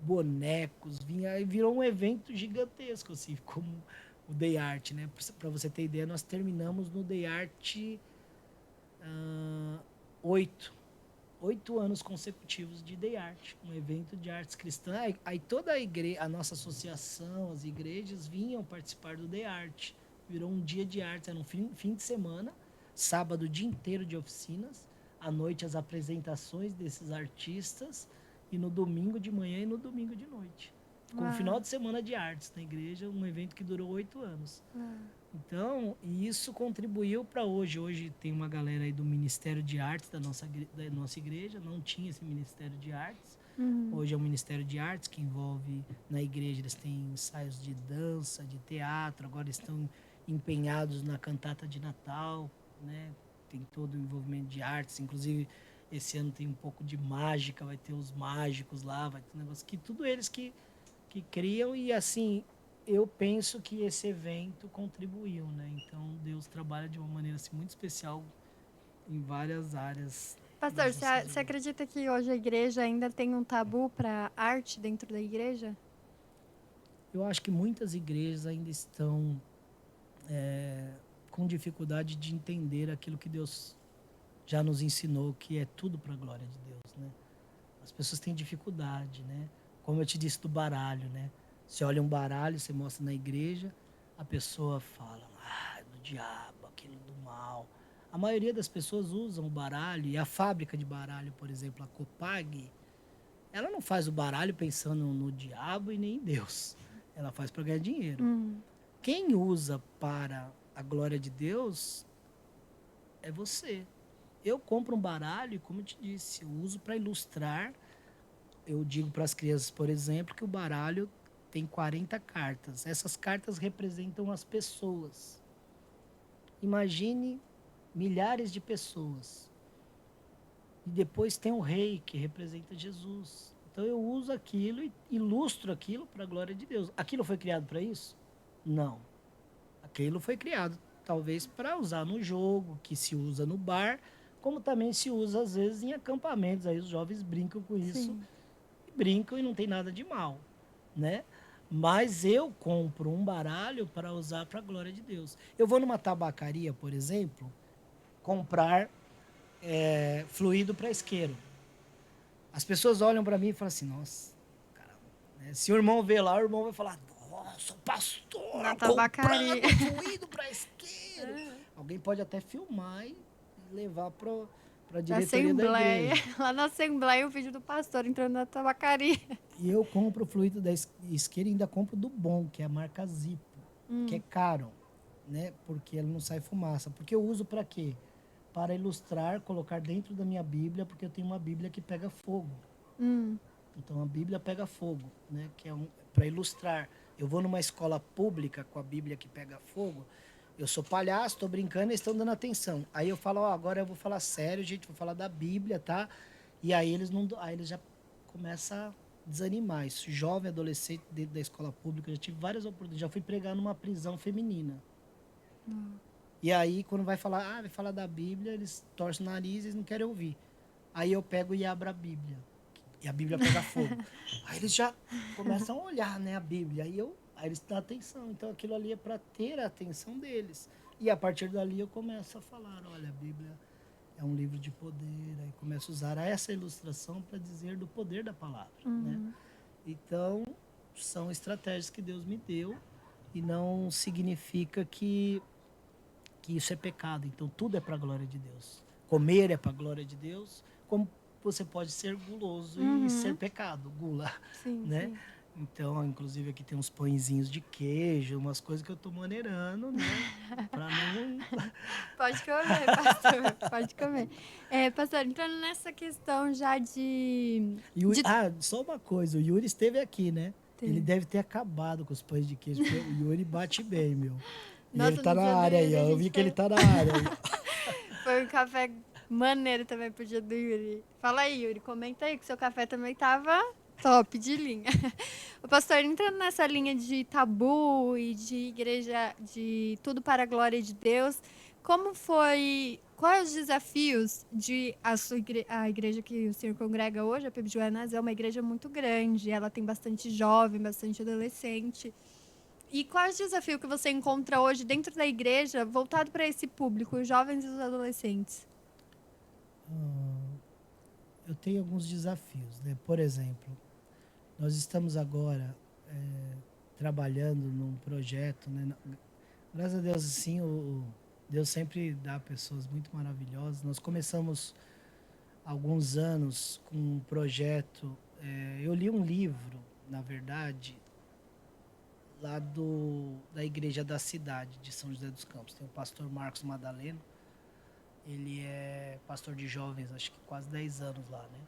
bonecos, vinha, e virou um evento gigantesco, assim, como o Day Art, né? Para você ter ideia, nós terminamos no Day Art 8 anos consecutivos de Day Art, um evento de artes cristãs. Aí toda a igreja, a nossa associação, as igrejas vinham participar do Day Art. Virou um dia de arte, era um fim de semana, sábado o dia inteiro de oficinas, à noite as apresentações desses artistas e no domingo de manhã e no domingo de noite. Com o final de semana de artes na igreja, um evento que durou 8 anos. Então, e isso contribuiu para hoje. Hoje tem uma galera aí do Ministério de Artes da nossa igreja, não tinha esse Ministério de Artes. Hoje é um Ministério de Artes que envolve, na igreja, eles têm ensaios de dança, de teatro, agora estão empenhados na cantata de Natal, né? Tem todo o envolvimento de artes, inclusive esse ano tem um pouco de mágica, vai ter os mágicos lá, vai ter um negócio que tudo eles que criam e assim eu penso que esse evento contribuiu, né? Então Deus trabalha de uma maneira assim, muito especial em várias áreas. Pastor, você acredita que hoje a igreja ainda tem um tabu para arte dentro da igreja? Eu acho que muitas igrejas ainda estão com dificuldade de entender aquilo que Deus já nos ensinou, que é tudo para a glória de Deus, né? As pessoas têm dificuldade, né? Como eu te disse do baralho, né? Você olha um baralho, você mostra na igreja, a pessoa fala, do diabo, aquilo do mal. A maioria das pessoas usam o baralho, e a fábrica de baralho, por exemplo, a Copag, ela não faz o baralho pensando no diabo e nem em Deus. Ela faz para ganhar dinheiro. Quem usa para a glória de Deus é você. Eu compro um baralho, como eu te disse, eu uso para ilustrar. Eu digo para as crianças, por exemplo, que o baralho tem 40 cartas. Essas cartas representam as pessoas. Imagine milhares de pessoas. E depois tem o rei, que representa Jesus. Então eu uso aquilo e ilustro aquilo para a glória de Deus. Aquilo foi criado para isso? Não. Aquilo foi criado talvez para usar no jogo, que se usa no bar, como também se usa às vezes em acampamentos. Aí os jovens brincam com isso. Sim. Brincam e não tem nada de mal, né? Mas eu compro um baralho para usar para a glória de Deus. Eu vou numa tabacaria, por exemplo, comprar fluido para isqueiro. As pessoas olham para mim e falam assim, nossa, caramba, né? Se o irmão ver lá, o irmão vai falar, nossa, pastor, Na tabacaria. comprando fluido para isqueiro. Alguém pode até filmar e levar para a diretoria da igreja. Lá na Assembleia, o vídeo do pastor entrando na tabacaria. E eu compro o fluido da isqueira e ainda compro do bom, que é a marca Zippo, que é caro, né? Porque ele não sai fumaça. Porque eu uso para quê? Para ilustrar, colocar dentro da minha Bíblia, porque eu tenho uma Bíblia que pega fogo. Então a Bíblia pega fogo, né? Que é para ilustrar. Eu vou numa escola pública com a Bíblia que pega fogo. Eu sou palhaço, estou brincando, eles estão dando atenção. Aí eu falo, agora eu vou falar sério, gente, vou falar da Bíblia, tá? E aí eles já começam a desanimar. Isso, jovem, adolescente, dentro da escola pública, eu já tive várias oportunidades. Já fui pregar numa prisão feminina. E aí, quando vai falar da Bíblia, eles torcem o nariz e eles não querem ouvir. Aí eu pego e abro a Bíblia. E a Bíblia pega fogo. Aí eles já começam a olhar, né, a Bíblia. Aí eles dão atenção. Então aquilo ali é para ter a atenção deles. E a partir dali eu começo a falar, olha, a Bíblia é um livro de poder. Aí começo a usar essa ilustração para dizer do poder da palavra, né? Então, são estratégias que Deus me deu e não significa que isso é pecado. Então, tudo é para a glória de Deus. Comer é para a glória de Deus, como você pode ser guloso e ser pecado, gula, Sim, né? sim. Então, inclusive aqui tem uns pãezinhos de queijo, umas coisas que eu tô maneirando, né? Pra não... Pode comer, pastor, pode comer. Pastor, entrando nessa questão já de... Yuri, só uma coisa, o Yuri esteve aqui, né? Tem. Ele deve ter acabado com os pães de queijo, porque o Yuri bate bem, meu. E ele Nossa, tá no na dia do área Yuri aí, a ó. Eu gente vi que ele foi, tá na área aí. foi um café maneiro também pro dia do Yuri. Fala aí, Yuri, comenta aí que seu café também tava top de linha. O pastor, entrando nessa linha de tabu e de igreja, de tudo para a glória de Deus, como foi, quais os desafios de a igreja que o senhor congrega hoje, a PIB de Guanás, é uma igreja muito grande, ela tem bastante jovem, bastante adolescente. E qual é o desafio que você encontra hoje dentro da igreja voltado para esse público, os jovens e os adolescentes? Hum, eu tenho alguns desafios, né? Por exemplo, nós estamos agora trabalhando num projeto, né? Graças a Deus, sim, Deus sempre dá pessoas muito maravilhosas. Nós começamos há alguns anos com um projeto. Eu li um livro, na verdade, lá da igreja da cidade de São José dos Campos. Tem o pastor Marcos Madaleno. Ele é pastor de jovens, acho que quase 10 anos lá, né?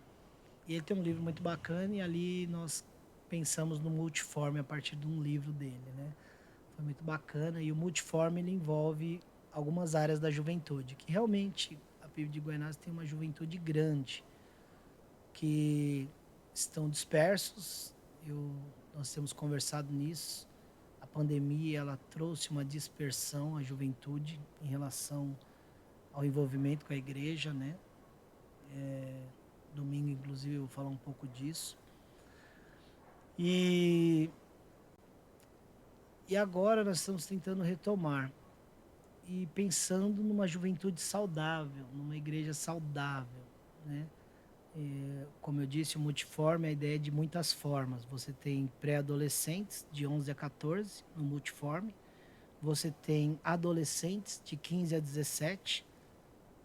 E ele tem um livro muito bacana e ali nós pensamos no multiforme a partir de um livro dele, né? Foi muito bacana e o multiforme ele envolve algumas áreas da juventude, que realmente a PIB de Guaianazes tem uma juventude grande, que estão dispersos. Nós temos conversado nisso. A pandemia ela trouxe uma dispersão à juventude em relação ao envolvimento com a igreja, né? Domingo, inclusive, eu vou falar um pouco disso. E, e agora nós estamos tentando retomar e pensando numa juventude saudável, numa igreja saudável, né? Como eu disse, o multiforme é a ideia de muitas formas. Você tem pré-adolescentes de 11 a 14 no multiforme. Você tem adolescentes de 15 a 17,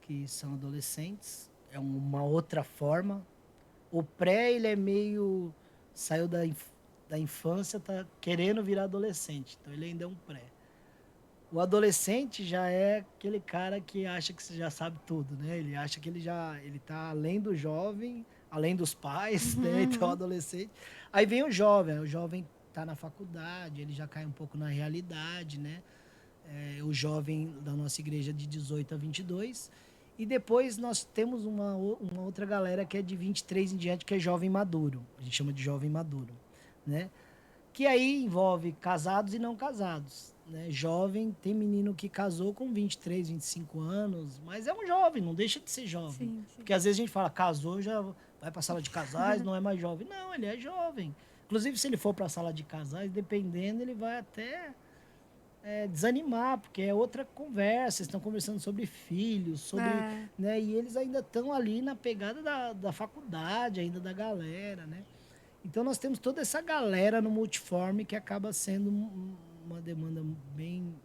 que são adolescentes. É uma outra forma. O pré, ele é meio... Saiu da infância, tá querendo virar adolescente. Então, ele ainda é um pré. O adolescente já é aquele cara que acha que você já sabe tudo, né? Ele acha que ele tá além do jovem, além dos pais, né? Então, o Uhum. adolescente. Aí vem o jovem tá na faculdade, ele já cai um pouco na realidade, né? O jovem da nossa igreja de 18 a 22. E depois nós temos uma outra galera que é de 23 em diante, que é jovem maduro. A gente chama de jovem maduro, né? Que aí envolve casados e não casados, né? Jovem, tem menino que casou com 23, 25 anos, mas é um jovem, não deixa de ser jovem. Sim, sim. Porque às vezes a gente fala, casou, já vai para a sala de casais, não é mais jovem. Não, ele é jovem. Inclusive, se ele for para a sala de casais, dependendo, ele vai até desanimar, porque é outra conversa, estão conversando sobre filhos, sobre, É, né, e eles ainda estão ali na pegada da faculdade, ainda da galera, né? Então nós temos toda essa galera no multiforme que acaba sendo uma demanda bem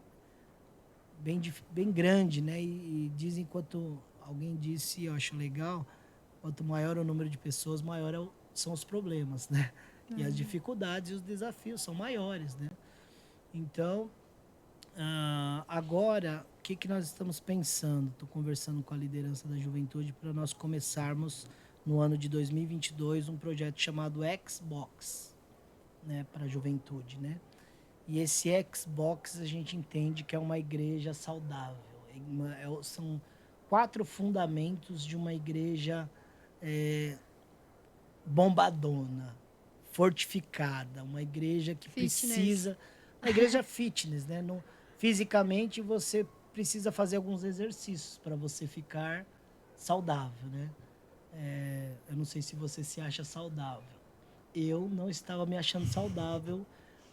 grande, né? E dizem quanto alguém disse, eu acho legal, quanto maior o número de pessoas, maior são os problemas, né? E as é. dificuldades e os desafios são maiores, né? Então, agora, o que nós estamos pensando? Estou conversando com a liderança da juventude para nós começarmos no ano de 2022 um projeto chamado Xbox, né, para a juventude, né? E esse Xbox a gente entende que é uma igreja saudável. São 4 fundamentos de uma igreja bombadona, fortificada, uma igreja que Fitness. precisa, uma igreja fitness, né? Fisicamente você precisa fazer alguns exercícios para você ficar saudável, né? Eu não sei se você se acha saudável. Eu não estava me achando saudável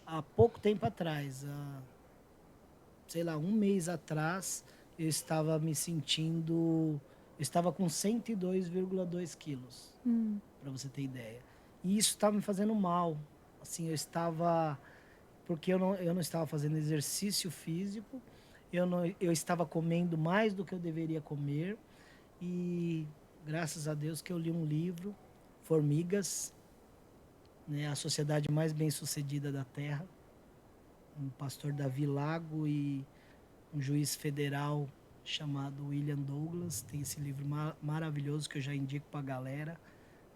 há pouco tempo atrás, sei lá, um mês atrás, eu estava me sentindo, eu estava com 102,2 quilos, Hum. para você ter ideia. E isso estava me fazendo mal. Assim, porque eu não estava fazendo exercício físico, eu estava comendo mais do que eu deveria comer. E graças a Deus que eu li um livro, Formigas, né, a sociedade mais bem-sucedida da Terra, um pastor Davi Lago e um juiz federal chamado William Douglas. Tem esse livro maravilhoso que eu já indico para a galera.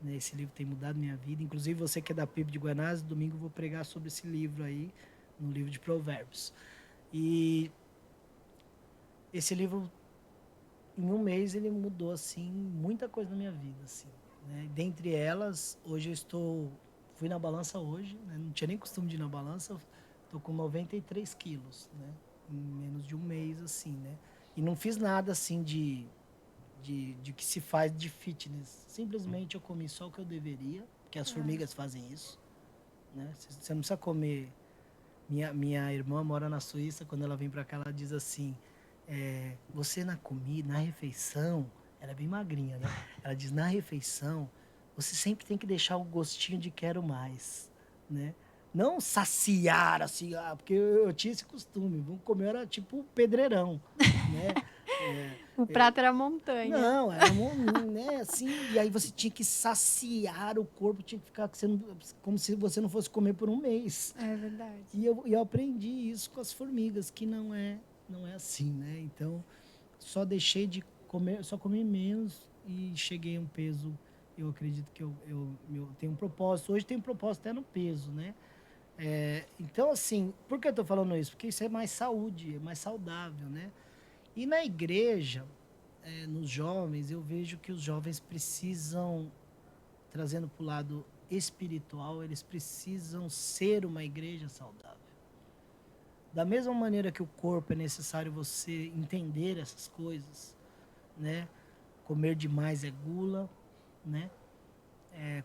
Né? Esse livro tem mudado minha vida. Inclusive, você que é da PIB de Guanás, domingo eu vou pregar sobre esse livro aí, no livro de Provérbios. E esse livro, em um mês, ele mudou, assim, muita coisa na minha vida, assim, né? Dentre elas, hoje fui na balança hoje, né? Não tinha nem costume de ir na balança, tô com 93 quilos, né? Em menos de um mês, assim, né? E não fiz nada, assim, de que se faz de fitness. Simplesmente eu comi só o que eu deveria, porque as formigas fazem isso, né? Você não precisa comer. Minha irmã mora na Suíça, quando ela vem para cá, ela diz assim, você na comida, na refeição, ela é bem magrinha, né? Ela diz, na refeição, você sempre tem que deixar o gostinho de quero mais, né? Não saciar, assim, porque eu tinha esse costume, vamos comer, era tipo pedreirão, né? É, O é, prato era montanha. não, era né, assim, e aí você tinha que saciar o corpo, tinha que ficar como se você não fosse comer por um mês. É verdade. E eu aprendi isso com as formigas, que não é assim, né? Então, só deixei de comer, só comi menos e cheguei a um peso. Eu acredito que eu tenho um propósito. Hoje tem um propósito até no peso, né? Então, assim, por que eu tô falando isso? Porque isso é mais saúde, é mais saudável, né? E na igreja, nos jovens, eu vejo que os jovens precisam, trazendo para o lado espiritual, eles precisam ser uma igreja saudável. Da mesma maneira que o corpo é necessário você entender essas coisas, né? Comer demais é gula, né?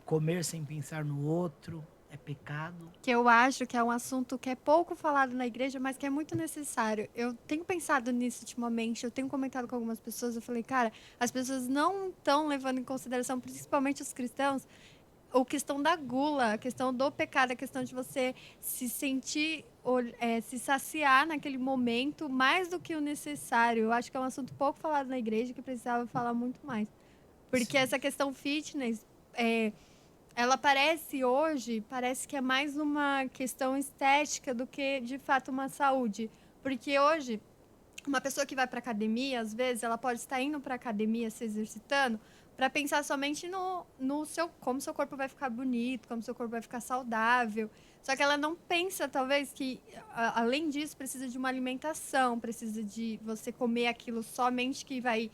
Comer sem pensar no outro é pecado. Que eu acho que é um assunto que é pouco falado na igreja, mas que é muito necessário. Eu tenho pensado nisso ultimamente, eu tenho comentado com algumas pessoas, eu falei, cara, as pessoas não estão levando em consideração, principalmente os cristãos, a questão da gula, a questão do pecado, a questão de você se sentir, se saciar naquele momento mais do que o necessário. Eu acho que é um assunto pouco falado na igreja que precisava falar muito mais. Porque Sim. essa questão fitness, ela parece que é mais uma questão estética do que, de fato, uma saúde. Porque hoje, uma pessoa que vai para academia, às vezes, ela pode estar indo para academia, se exercitando, para pensar somente no seu, como seu corpo vai ficar bonito, como seu corpo vai ficar saudável. Só que ela não pensa, talvez, que além disso, precisa de uma alimentação, precisa de você comer aquilo somente que vai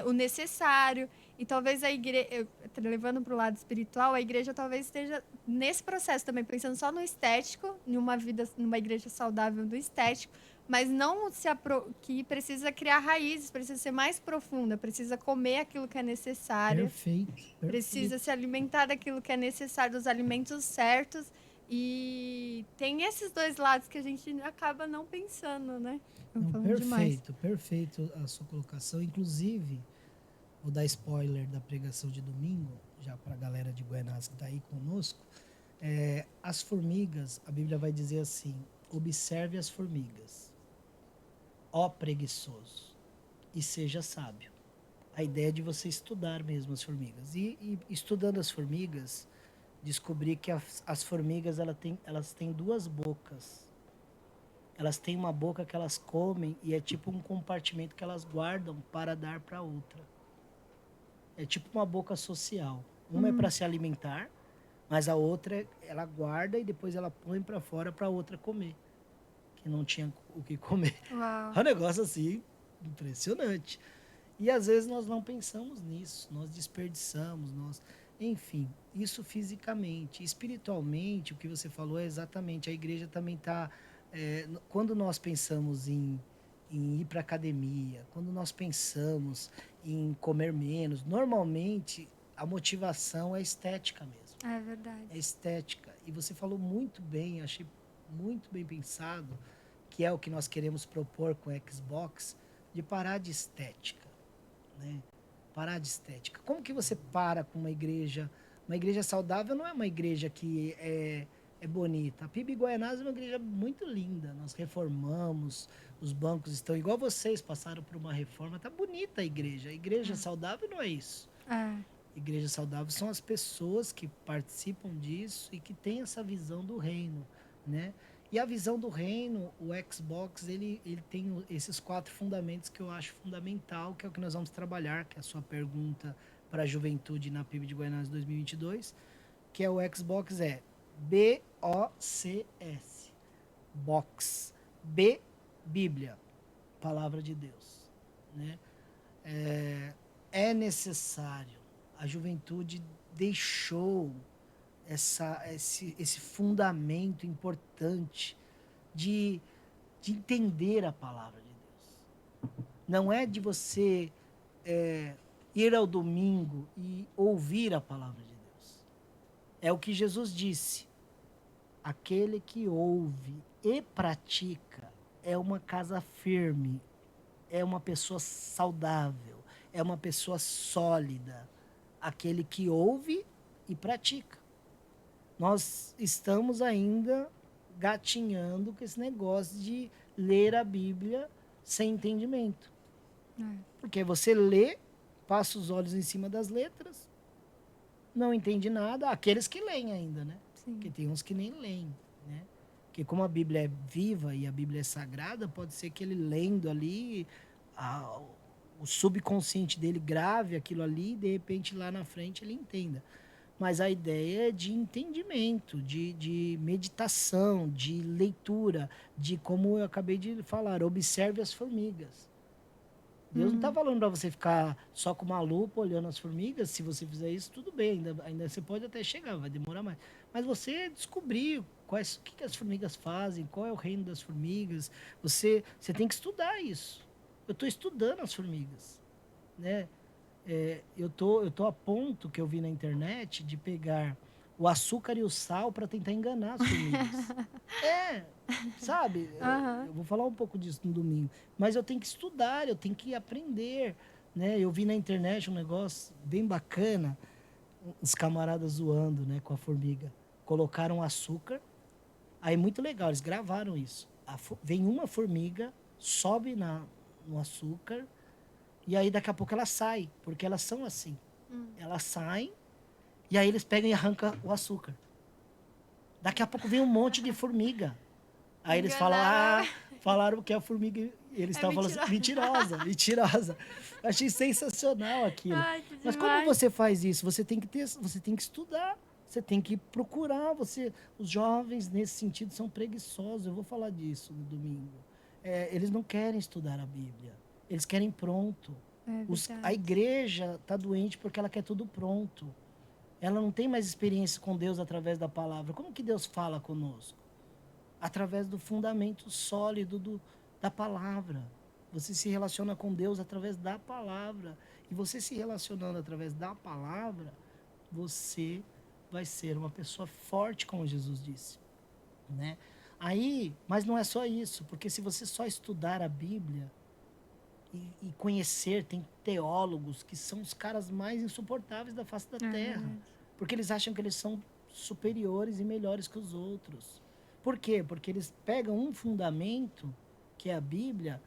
o necessário. E talvez a igreja, levando para o lado espiritual, a igreja talvez esteja nesse processo também, pensando só no estético, numa igreja saudável do estético, mas não que precisa criar raízes, precisa ser mais profunda, precisa comer aquilo que é necessário, Perfeito, precisa se perfeito. alimentar daquilo que é necessário, dos alimentos certos. E tem esses dois lados que a gente acaba não pensando, né? Estamos Não, falando demais. perfeito, perfeito a sua colocação. Inclusive, vou dar spoiler da pregação de domingo, já para a galera de Guaianazes que está aí conosco. As formigas, a Bíblia vai dizer assim: observe as formigas, ó preguiçoso, e seja sábio. A ideia é de você estudar mesmo as formigas. E estudando as formigas, descobri que as formigas elas têm duas bocas. Elas têm uma boca que elas comem e é tipo um compartimento que elas guardam para dar para outra. É tipo uma boca social. Uma é para se alimentar, mas a outra ela guarda e depois ela põe para fora para a outra comer, que não tinha o que comer. Uau. É um negócio assim impressionante. E às vezes nós não pensamos nisso, nós desperdiçamos, enfim, isso fisicamente. Espiritualmente, o que você falou é exatamente, a igreja também está, quando nós pensamos em ir para academia, quando nós pensamos em comer menos, normalmente a motivação é estética mesmo. É verdade. É estética. E você falou muito bem, achei muito bem pensado, que é o que nós queremos propor com o Xbox, de parar de estética, né? Parar de estética. Como que você para com uma igreja? Uma igreja saudável não é uma igreja que é bonita. A PIB Guaianazes é uma igreja muito linda. Nós reformamos, os bancos estão igual vocês, passaram por uma reforma. Tá bonita a igreja. A igreja saudável não é isso. Igreja saudável são as pessoas que participam disso e que têm essa visão do reino, né? E a visão do reino, o Xbox, ele tem esses 4 fundamentos que eu acho fundamental, que é o que nós vamos trabalhar, que é a sua pergunta para a juventude na PIB de Guaianazes 2022, que é o Xbox B-O-C-S. Box. B, Bíblia, Palavra de Deus. né? É necessário. A juventude deixou esse fundamento importante de entender a palavra de Deus. Não é de você ir ao domingo e ouvir a palavra de Deus. É o que Jesus disse. Aquele que ouve e pratica é uma casa firme, é uma pessoa saudável, é uma pessoa sólida. Aquele que ouve e pratica. Nós estamos ainda gatinhando com esse negócio de ler a Bíblia sem entendimento. Porque você lê, passa os olhos em cima das letras, não entende nada. Aqueles que leem ainda, né? Sim. Porque tem uns que nem leem, né? Porque como a Bíblia é viva e a Bíblia é sagrada, pode ser que ele lendo ali, o subconsciente dele grave aquilo ali e de repente lá na frente ele entenda. Mas a ideia é de entendimento, de meditação, de leitura, de como eu acabei de falar, observe as formigas. Deus não está falando para você ficar só com uma lupa olhando as formigas. Se você fizer isso, tudo bem, ainda você pode até chegar, vai demorar mais. Mas você descobrir o que as formigas fazem, qual é o reino das formigas, você tem que estudar isso. Eu estou estudando as formigas, né? Eu tô a ponto, que eu vi na internet, de pegar o açúcar e o sal para tentar enganar as formigas. Sabe? Eu vou falar um pouco disso no domingo. Mas eu tenho que estudar, eu tenho que aprender, né? Eu vi na internet um negócio bem bacana, os camaradas zoando, né, com a formiga. Colocaram açúcar, aí muito legal, eles gravaram isso. Vem uma formiga, sobe no açúcar, e aí daqui a pouco ela sai, porque elas são assim. Elas saem, e aí eles pegam e arrancam o açúcar. Daqui a pouco vem um monte de formiga. Aí eles falaram que a formiga... Eles estavam falando assim, mentirosa. Eu achei sensacional aquilo. Ai, mas como você faz isso? Você tem que estudar, você tem que procurar. Os jovens, nesse sentido, são preguiçosos. Eu vou falar disso no domingo. Eles não querem estudar a Bíblia. Eles querem pronto. A igreja está doente porque ela quer tudo pronto. Ela não tem mais experiência com Deus através da palavra. Como que Deus fala conosco? Através do fundamento sólido da palavra. Você se relaciona com Deus através da palavra. E você se relacionando através da palavra, você vai ser uma pessoa forte, como Jesus disse, né? Mas não é só isso, porque se você só estudar a Bíblia e conhecer, tem teólogos que são os caras mais insuportáveis da face da terra, porque eles acham que eles são superiores e melhores que os outros. Por quê? Porque eles pegam um fundamento, que é a Bíblia,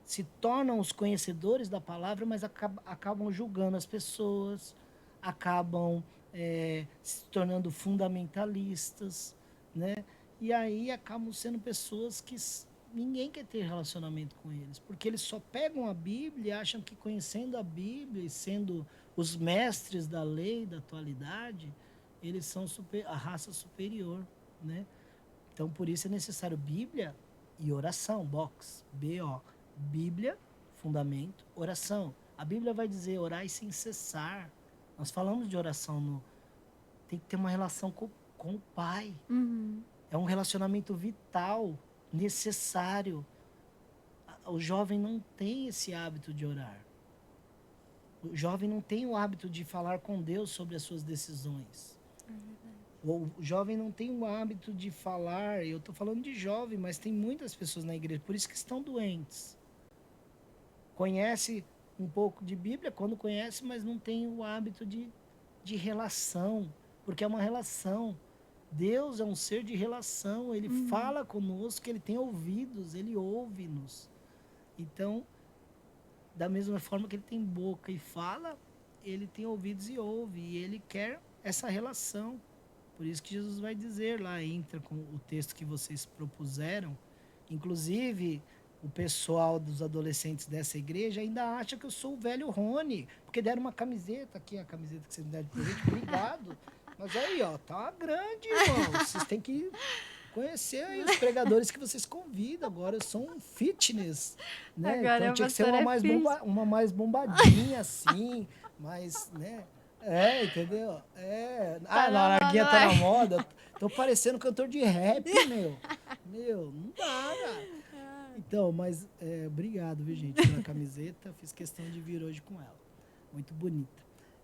se tornam os conhecedores da palavra, mas acabam julgando as pessoas, acabam se tornando fundamentalistas, né? E aí acabam sendo pessoas que ninguém quer ter relacionamento com eles, porque eles só pegam a Bíblia e acham que conhecendo a Bíblia e sendo os mestres da lei da atualidade, eles são a raça superior, né? Então, por isso é necessário Bíblia e oração, B-O. Bíblia, fundamento, oração. A Bíblia vai dizer orai sem cessar. Nós falamos de oração, tem que ter uma relação com o Pai. É um relacionamento vital, necessário. O jovem não tem esse hábito de orar. O jovem não tem o hábito de falar com Deus sobre as suas decisões. O jovem não tem o hábito de falar, eu estou falando de jovem, mas tem muitas pessoas na igreja, por isso que estão doentes. Conhece um pouco de Bíblia, quando conhece, mas não tem o hábito de relação, porque é uma relação. Deus é um ser de relação, ele fala conosco, ele tem ouvidos, ele ouve-nos. Então, da mesma forma que ele tem boca e fala, ele tem ouvidos e ouve, e ele quer essa relação. Por isso que Jesus vai dizer lá, entra com o texto que vocês propuseram. Inclusive, o pessoal dos adolescentes dessa igreja ainda acha que eu sou o velho Rony, porque deram uma camiseta, aqui a camiseta que você me dá de presente, obrigado. Mas aí, ó, tá grande, irmão. Vocês têm que Conhecer aí os pregadores que vocês convidam. Agora eu sou um fitness, né? Agora Então a tinha que ser pastora uma mais bombadinha, assim, mais, né? Entendeu? Tá Na na moda, larguinha tá na vai. moda. Tô parecendo cantor de rap, meu. Meu, não dá, cara. Então, mas obrigado, viu, gente, pela camiseta. Fiz questão de vir hoje com ela. Muito bonita.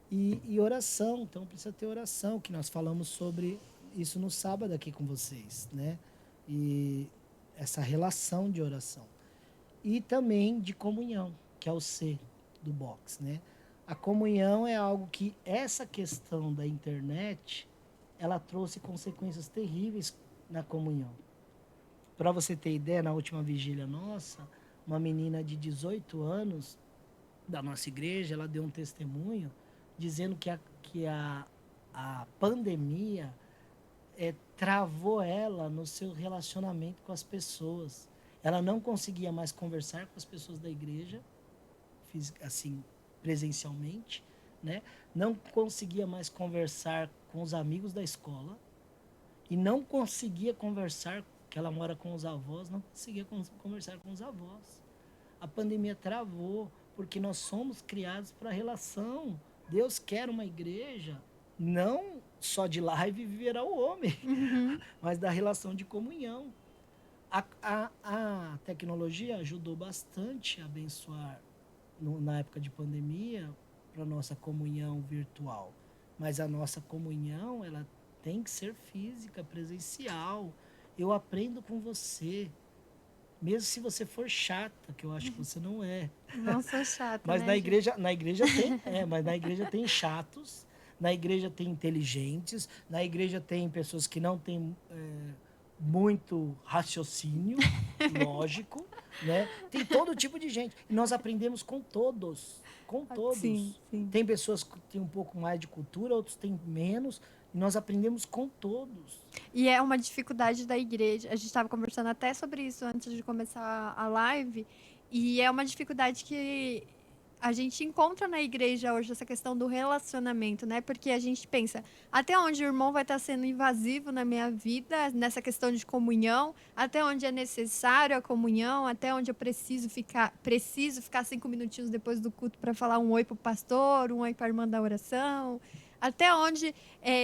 E oração, então precisa ter oração, que nós falamos sobre isso no sábado aqui com vocês, né? E essa relação de oração. E também de comunhão, que é o C do box, né? A comunhão é algo que essa questão da internet, ela trouxe consequências terríveis na comunhão. Para você ter ideia, na última vigília nossa, uma menina de 18 anos da nossa igreja, ela deu um testemunho dizendo a pandemia travou ela no seu relacionamento com as pessoas. Ela não conseguia mais conversar com as pessoas da igreja, assim, presencialmente, né? Não conseguia mais conversar com os amigos da escola e não conseguia conversar, que ela mora com os avós, não conseguia conversar com os avós. A pandemia travou, porque nós somos criados para relação. Deus quer uma igreja, não só de live viverá o homem, mas da relação de comunhão. A tecnologia ajudou bastante a abençoar, na época de pandemia, para a nossa comunhão virtual. Mas a nossa comunhão, ela tem que ser física, presencial. Eu aprendo com você. Mesmo se você for chata, que eu acho que você não é. Não sou chata, Mas né, gente? mas na igreja tem chatos, na igreja tem inteligentes, na igreja tem pessoas que não têm muito raciocínio lógico, né? Tem todo tipo de gente. E nós aprendemos com todos, com Sim, todos. sim. Tem pessoas que têm um pouco mais de cultura, outros têm menos, e nós aprendemos com todos. E é uma dificuldade da igreja. A gente estava conversando até sobre isso antes de começar a live. E é uma dificuldade que a gente encontra na igreja hoje, essa questão do relacionamento, né? Porque a gente pensa, até onde o irmão vai estar sendo invasivo na minha vida, nessa questão de comunhão, até onde é necessário a comunhão, até onde eu preciso ficar 5 minutinhos depois do culto para falar um oi para o pastor, um oi para a irmã da oração. Até onde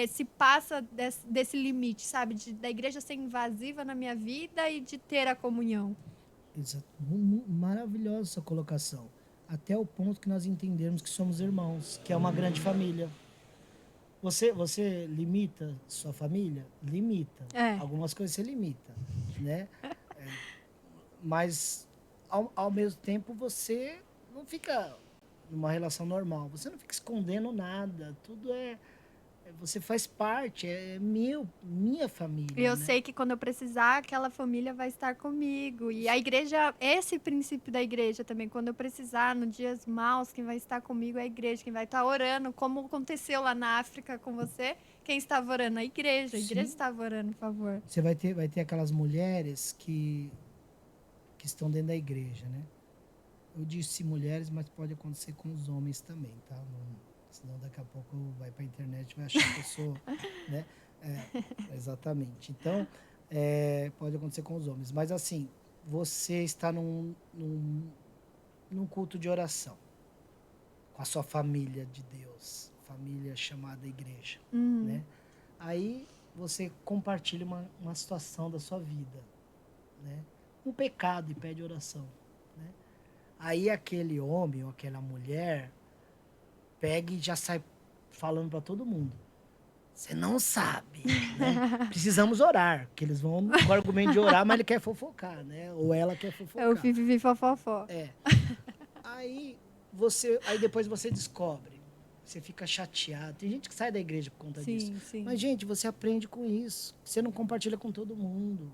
se passa desse limite, sabe? Da igreja ser invasiva na minha vida e de ter a comunhão. Exato. Maravilhosa essa colocação. Até o ponto que nós entendermos que somos irmãos, que é uma grande família. Você limita sua família? Limita. É. Algumas coisas você limita, né? Mas, ao mesmo tempo, você não fica numa relação normal. Você não fica escondendo nada. Tudo você faz parte, minha família, E eu né? sei que quando eu precisar, aquela família vai estar comigo. E a igreja, esse princípio da igreja também, quando eu precisar, nos dias maus, quem vai estar comigo é a igreja, quem vai estar orando, como aconteceu lá na África com você. Quem estava orando? A igreja Sim. estava orando, por favor. Você vai ter aquelas mulheres que estão dentro da igreja, né? Eu disse mulheres, mas pode acontecer com os homens também, tá? Senão daqui a pouco vai pra internet e vai achar que eu sou, né? Exatamente. Então, pode acontecer com os homens. Mas assim, você está num culto de oração com a sua família de Deus, família chamada igreja, né? Aí você compartilha uma situação da sua vida, né? Um pecado e pede oração, né? Aí aquele homem ou aquela mulher pega e já sai falando para todo mundo. Você não sabe, né? Precisamos orar, que eles vão com o argumento de orar, mas ele quer fofocar, né? Ou ela quer fofocar. É o fifi fofofó. Aí depois você descobre, você fica chateado. Tem gente que sai da igreja por conta disso. Sim. Mas, gente, você aprende com isso. Você não compartilha com todo mundo.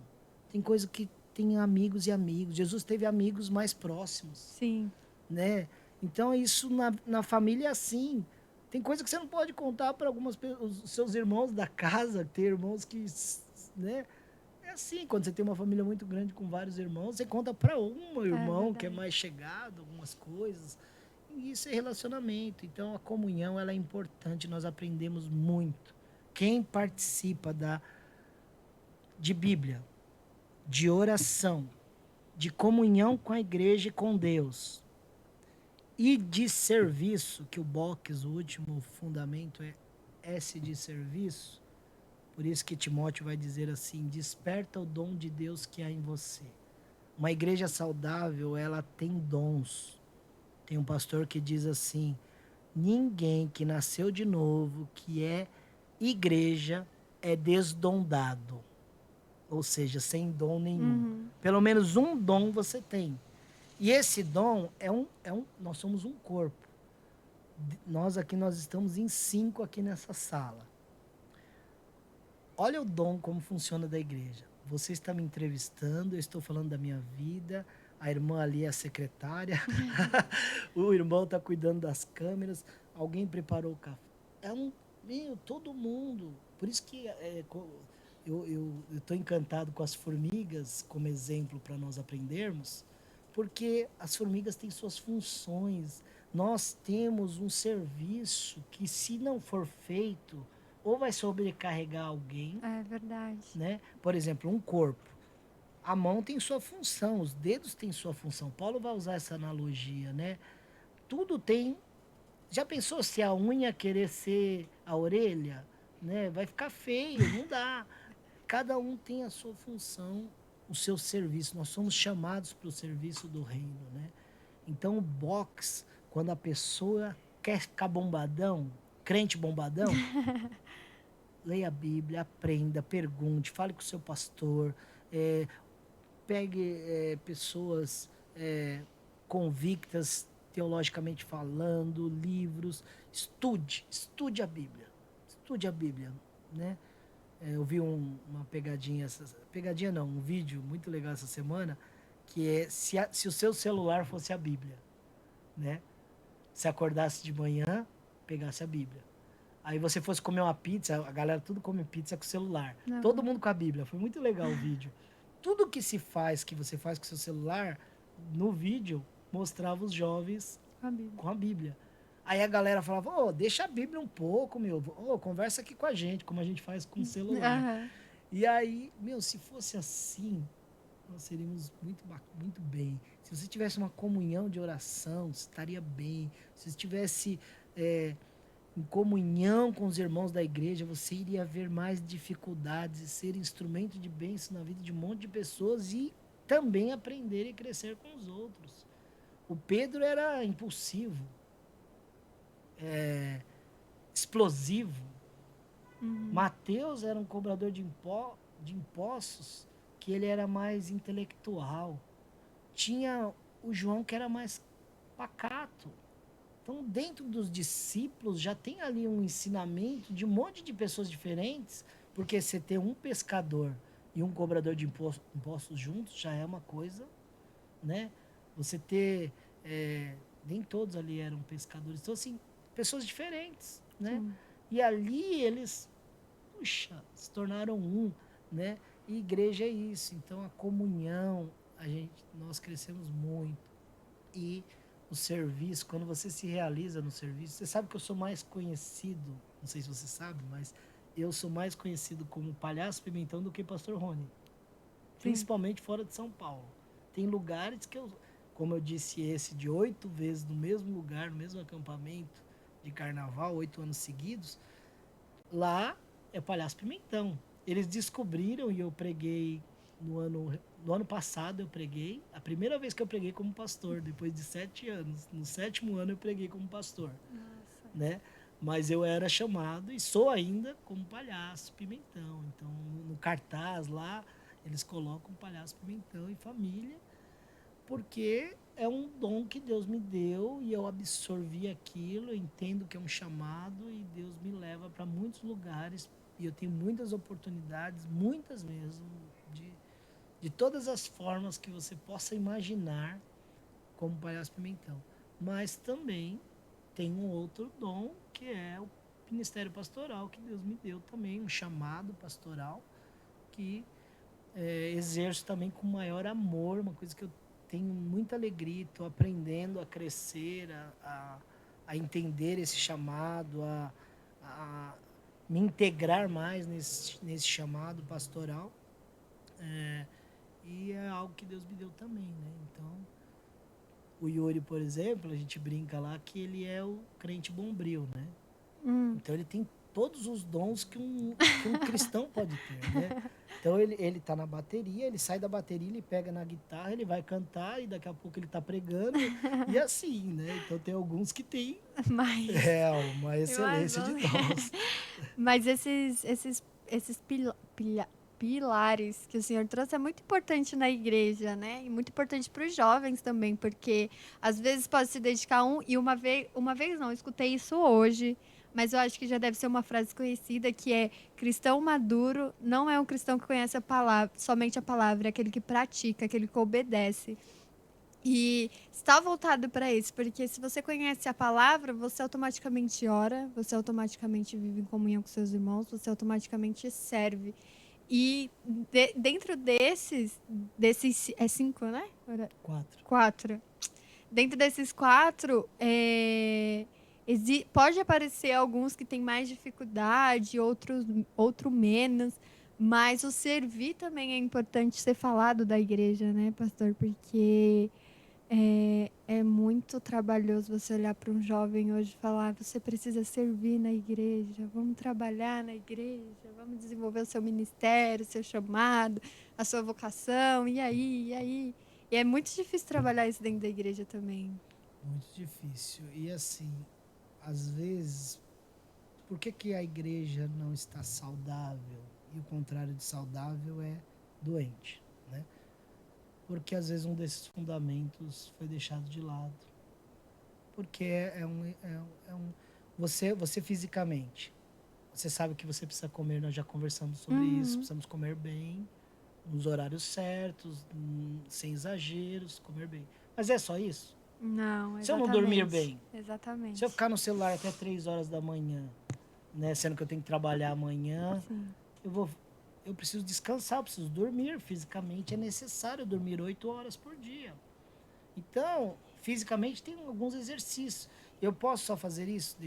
Tem coisa que tem amigos e amigos. Jesus teve amigos mais próximos. Sim. Né? Então, isso na família é assim. Tem coisa que você não pode contar para os seus irmãos da casa, ter irmãos que, né? É assim, quando você tem uma família muito grande com vários irmãos, você conta para um irmão que é mais chegado, algumas coisas. E isso é relacionamento. Então, a comunhão ela é importante, nós aprendemos muito. Quem participa de Bíblia, de oração, de comunhão com a igreja e com Deus, e de serviço, que o box, o último fundamento é S de serviço, por isso que Timóteo vai dizer assim, desperta o dom de Deus que há em você. Uma igreja saudável, ela tem dons. Tem um pastor que diz assim, ninguém que nasceu de novo, que é igreja, é desdondado. Ou seja, sem dom nenhum. Pelo menos um dom você tem. E esse dom nós somos um corpo. Nós estamos em 5 aqui nessa sala. Olha o dom como funciona da igreja. Você está me entrevistando, eu estou falando da minha vida, a irmã ali é a secretária, o irmão está cuidando das câmeras, alguém preparou o café. Todo mundo. Por isso que eu estou encantado com as formigas como exemplo para nós aprendermos, porque as formigas têm suas funções. Nós temos um serviço que, se não for feito, ou vai sobrecarregar alguém. É verdade. Né? Por exemplo, um corpo. A mão tem sua função, os dedos têm sua função. Paulo vai usar essa analogia, né? Tudo tem. Já pensou se a unha querer ser a orelha? Né? Vai ficar feio, não dá. Cada um tem a sua função, o seu serviço. Nós somos chamados para o serviço do reino, né? Então, o box, quando a pessoa quer ficar bombadão, crente bombadão, leia a Bíblia, aprenda, pergunte, fale com o seu pastor, pegue pessoas convictas, teologicamente falando, livros, estude a Bíblia. Estude a Bíblia, né? Eu vi uma pegadinha, um vídeo muito legal essa semana, que é se o seu celular fosse a Bíblia, né? Se acordasse de manhã, pegasse a Bíblia. Aí você fosse comer uma pizza, a galera tudo come pizza com o celular. Uhum. Todo mundo com a Bíblia. Foi muito legal o vídeo. Tudo que você faz com o seu celular, no vídeo, mostrava os jovens com a Bíblia. Aí a galera falava, deixa a Bíblia um pouco, conversa aqui com a gente, como a gente faz com o celular. Uhum. E aí, se fosse assim, nós seríamos muito bem. Se você tivesse uma comunhão de oração, você estaria bem. Se você tivesse em comunhão com os irmãos da igreja, você iria ver mais dificuldades e ser instrumento de bênção na vida de um monte de pessoas e também aprender e crescer com os outros. O Pedro era impulsivo, explosivo. Mateus era um cobrador de impostos, que ele era mais intelectual. Tinha o João, que era mais pacato. Então, dentro dos discípulos, já tem ali um ensinamento de um monte de pessoas diferentes, porque você ter um pescador e um cobrador de impostos juntos já é uma coisa, né? Você ter... nem todos ali eram pescadores. Então, assim, pessoas diferentes, né? Sim. E ali eles, se tornaram um, né? E igreja é isso. Então, a comunhão, nós crescemos muito. E o serviço, quando você se realiza no serviço, você sabe que eu sou mais conhecido, não sei se você sabe, mas eu sou mais conhecido como Palhaço Pimentão do que Pastor Rony. Principalmente fora de São Paulo. Tem lugares que como eu disse, esse de 8 vezes no mesmo lugar, no mesmo acampamento de carnaval, 8 anos seguidos, lá é Palhaço Pimentão. Eles descobriram, e eu preguei no ano passado, eu preguei, a primeira vez que eu preguei como pastor, depois de 7 anos. No 7º ano eu preguei como pastor. Nossa. Né? Mas eu era chamado, e sou ainda, como Palhaço Pimentão. Então, no cartaz lá, eles colocam Palhaço Pimentão e família, porque é um dom que Deus me deu e eu absorvi aquilo, eu entendo que é um chamado e Deus me leva para muitos lugares e eu tenho muitas oportunidades, muitas mesmo, de todas as formas que você possa imaginar como Palhaço Pimentão. Mas também tem um outro dom que é o ministério pastoral que Deus me deu também, um chamado pastoral que exerço também com maior amor, uma coisa que eu tenho muita alegria, estou aprendendo a crescer, a entender esse chamado, a me integrar mais nesse chamado pastoral. E é algo que Deus me deu também, né? Então, o Yuri, por exemplo, a gente brinca lá que ele é o crente bombril, né? Então ele tem todos os dons que um cristão pode ter, né? Então ele tá na bateria, ele sai da bateria, ele pega na guitarra, ele vai cantar e daqui a pouco ele tá pregando e assim, né? Então tem alguns que têm Mas, uma excelência de dons. mas pilares que o senhor trouxe é muito importante na igreja, né? E muito importante para os jovens também, porque às vezes pode se dedicar e uma vez não, eu escutei isso hoje, mas eu acho que já deve ser uma frase conhecida que é: cristão maduro não é um cristão que conhece a palavra, somente a palavra, é aquele que pratica, aquele que obedece. E está voltado para isso, porque se você conhece a palavra, você automaticamente ora, você automaticamente vive em comunhão com seus irmãos, você automaticamente serve. E dentro desses é 5, né? 4. 4. Dentro desses 4, pode aparecer alguns que têm mais dificuldade, outro menos, mas o servir também é importante ser falado da igreja, né, pastor? Porque é muito trabalhoso você olhar para um jovem hoje e falar: você precisa servir na igreja, vamos trabalhar na igreja, vamos desenvolver o seu ministério, o seu chamado, a sua vocação, e aí, e aí? E é muito difícil trabalhar isso dentro da igreja também. Muito difícil. E assim, às vezes, por que a igreja não está saudável? E o contrário de saudável é doente, né? Porque às vezes um desses fundamentos foi deixado de lado. Porque você fisicamente, você sabe que você precisa comer, nós já conversamos sobre isso, precisamos comer bem, nos horários certos, sem exageros, comer bem. Mas é só isso? Não, Se eu não dormir bem, exatamente. se eu ficar no celular até 3 horas da manhã, né, sendo que eu tenho que trabalhar amanhã, Sim. eu preciso descansar, eu preciso dormir. Fisicamente é necessário dormir 8 horas por dia. Então, fisicamente tem alguns exercícios. Eu posso só fazer isso,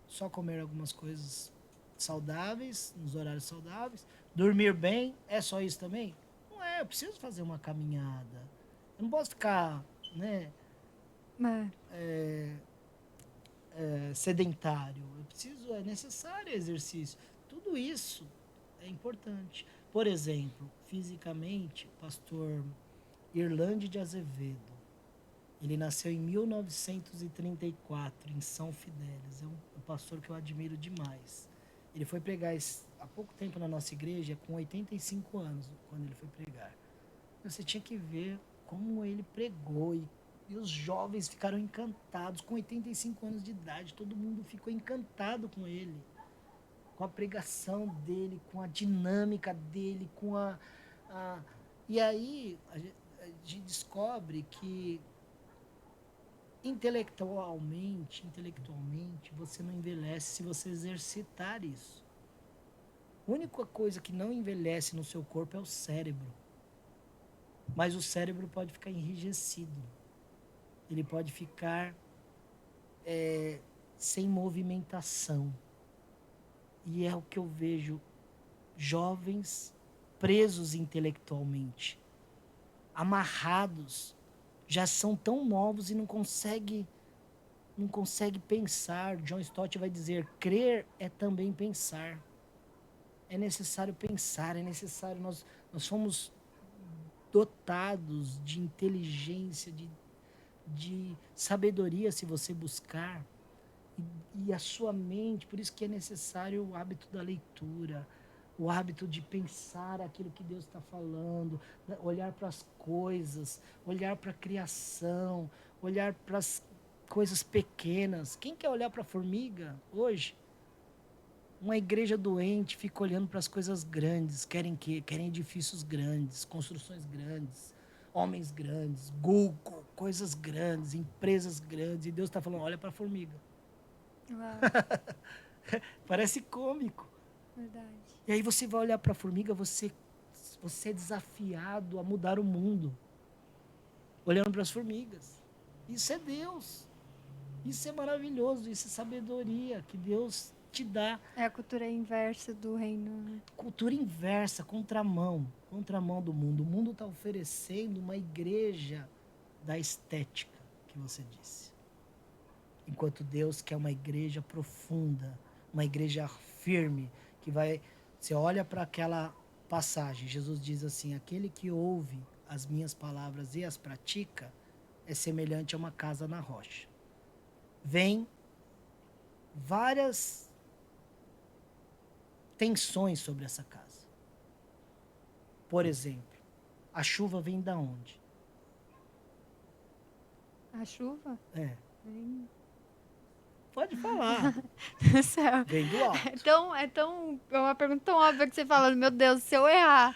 só comer algumas coisas saudáveis, nos horários saudáveis, dormir bem, é só isso também? Não é, eu preciso fazer uma caminhada. Eu não posso ficar, né, sedentário. É necessário exercício. Tudo isso é importante. Por exemplo, fisicamente, o pastor Irlande de Azevedo, ele nasceu em 1934, em São Fidélis. É um pastor que eu admiro demais. Ele foi pregar há pouco tempo na nossa igreja, com 85 anos, quando ele foi pregar. Você tinha que ver como ele pregou e os jovens ficaram encantados. Com 85 anos de idade, todo mundo ficou encantado com ele. Com a pregação dele, com a dinâmica dele, E aí a gente descobre que intelectualmente, você não envelhece se você exercitar isso. A única coisa que não envelhece no seu corpo é o cérebro. Mas o cérebro pode ficar enrijecido. Ele pode ficar sem movimentação. E é o que eu vejo: jovens presos intelectualmente, amarrados, já são tão novos e não consegue pensar. John Stott vai dizer: crer é também pensar. É necessário pensar, é necessário. Nós fomos dotados de inteligência, de sabedoria, se você buscar. E a sua mente, por isso que é necessário o hábito da leitura, o hábito de pensar aquilo que Deus está falando, olhar para as coisas, olhar para a criação, olhar para as coisas pequenas. Quem quer olhar para a formiga hoje? Uma igreja doente fica olhando para as coisas grandes. Querem quê? Querem edifícios grandes, construções grandes, homens grandes, Google, coisas grandes, empresas grandes. E Deus está falando: olha para a formiga. Parece cômico. Verdade. E aí você vai olhar para a formiga, você é desafiado a mudar o mundo, olhando para as formigas. Isso é Deus. Isso é maravilhoso. Isso é sabedoria que Deus te dá. É a cultura inversa do reino, né? Cultura inversa, contramão do mundo. O mundo está oferecendo uma igreja da estética, que você disse. Enquanto Deus quer uma igreja profunda, uma igreja firme, que vai... Você olha para aquela passagem, Jesus diz assim, aquele que ouve as minhas palavras e as pratica é semelhante a uma casa na rocha. Vem várias tensões sobre essa casa. Por exemplo, a chuva vem da onde? A chuva? É. Vem Pode falar. do céu. Vem do alto. É uma pergunta tão óbvia que você fala, meu Deus, se eu errar.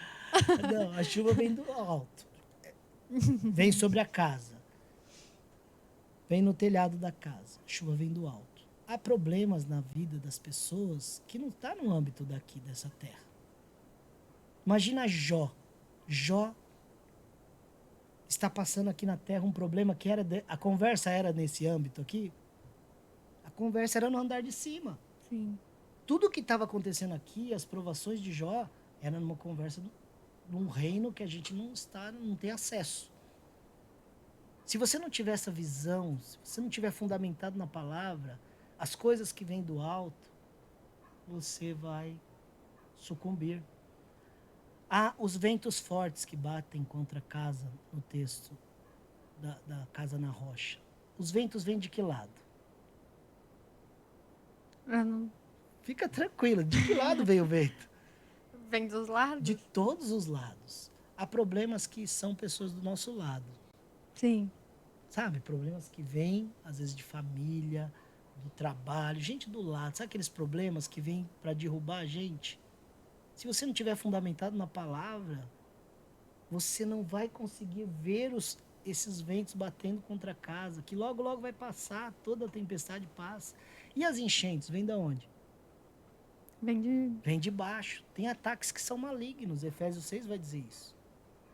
Não, a chuva vem do alto. Vem sobre a casa. Vem no telhado da casa. A chuva vem do alto. Há problemas na vida das pessoas que não estão no âmbito daqui, dessa terra. Imagina Jó. Jó está passando aqui na terra um problema que era... A conversa era nesse âmbito aqui. A conversa era no andar de cima. Sim. Tudo que estava acontecendo aqui, as provações de Jó, era numa conversa num reino que a gente não tem acesso. Se você não tiver essa visão, se você não tiver fundamentado na palavra, as coisas que vêm do alto, você vai sucumbir. Há os ventos fortes que batem contra a casa, no texto da casa na rocha. Os ventos vêm de que lado? Fica tranquila, de que lado vem o vento? Vem dos lados? De todos os lados. Há problemas que são pessoas do nosso lado. Sim. Sabe? Problemas que vêm, às vezes, de família, do trabalho, gente do lado. Sabe aqueles problemas que vêm para derrubar a gente? Se você não tiver fundamentado na palavra, você não vai conseguir ver esses ventos batendo contra a casa, que logo, logo vai passar, toda a tempestade passa. E as enchentes, vêm de onde? Vem de baixo. Tem ataques que são malignos. Efésios 6 vai dizer isso.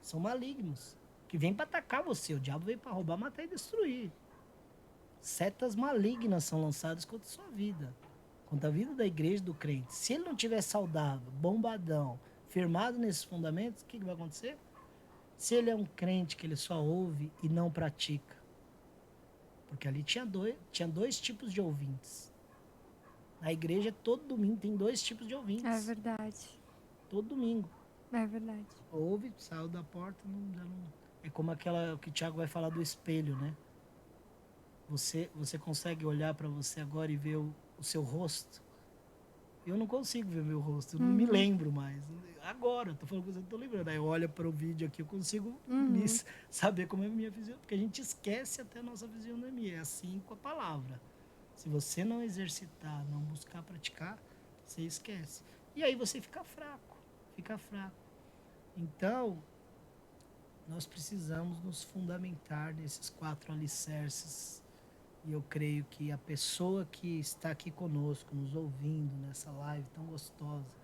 São malignos. Que vêm para atacar você. O diabo veio para roubar, matar e destruir. Setas malignas são lançadas contra a sua vida. Contra a vida da igreja, do crente. Se ele não estiver saudável, bombadão, firmado nesses fundamentos, o que vai acontecer? Se ele é um crente que ele só ouve e não pratica. Porque ali tinha dois tipos de ouvintes. Na igreja, todo domingo, tem 2 tipos de ouvintes. É verdade. Todo domingo. É verdade. Ouve, saiu da porta, já não... É como aquela que o Thiago vai falar do espelho, né? Você consegue olhar para você agora e ver o seu rosto? Eu não consigo ver meu rosto, eu não me lembro mais. Agora, tô falando que eu tô lembrando. Aí eu olho para o vídeo aqui, eu consigo saber como é a minha fisionomia. Porque a gente esquece até a nossa fisionomia. É assim com a palavra. Se você não exercitar, não buscar praticar, você esquece. E aí você fica fraco. Então, nós precisamos nos fundamentar nesses 4 alicerces. E eu creio que a pessoa que está aqui conosco, nos ouvindo nessa live tão gostosa,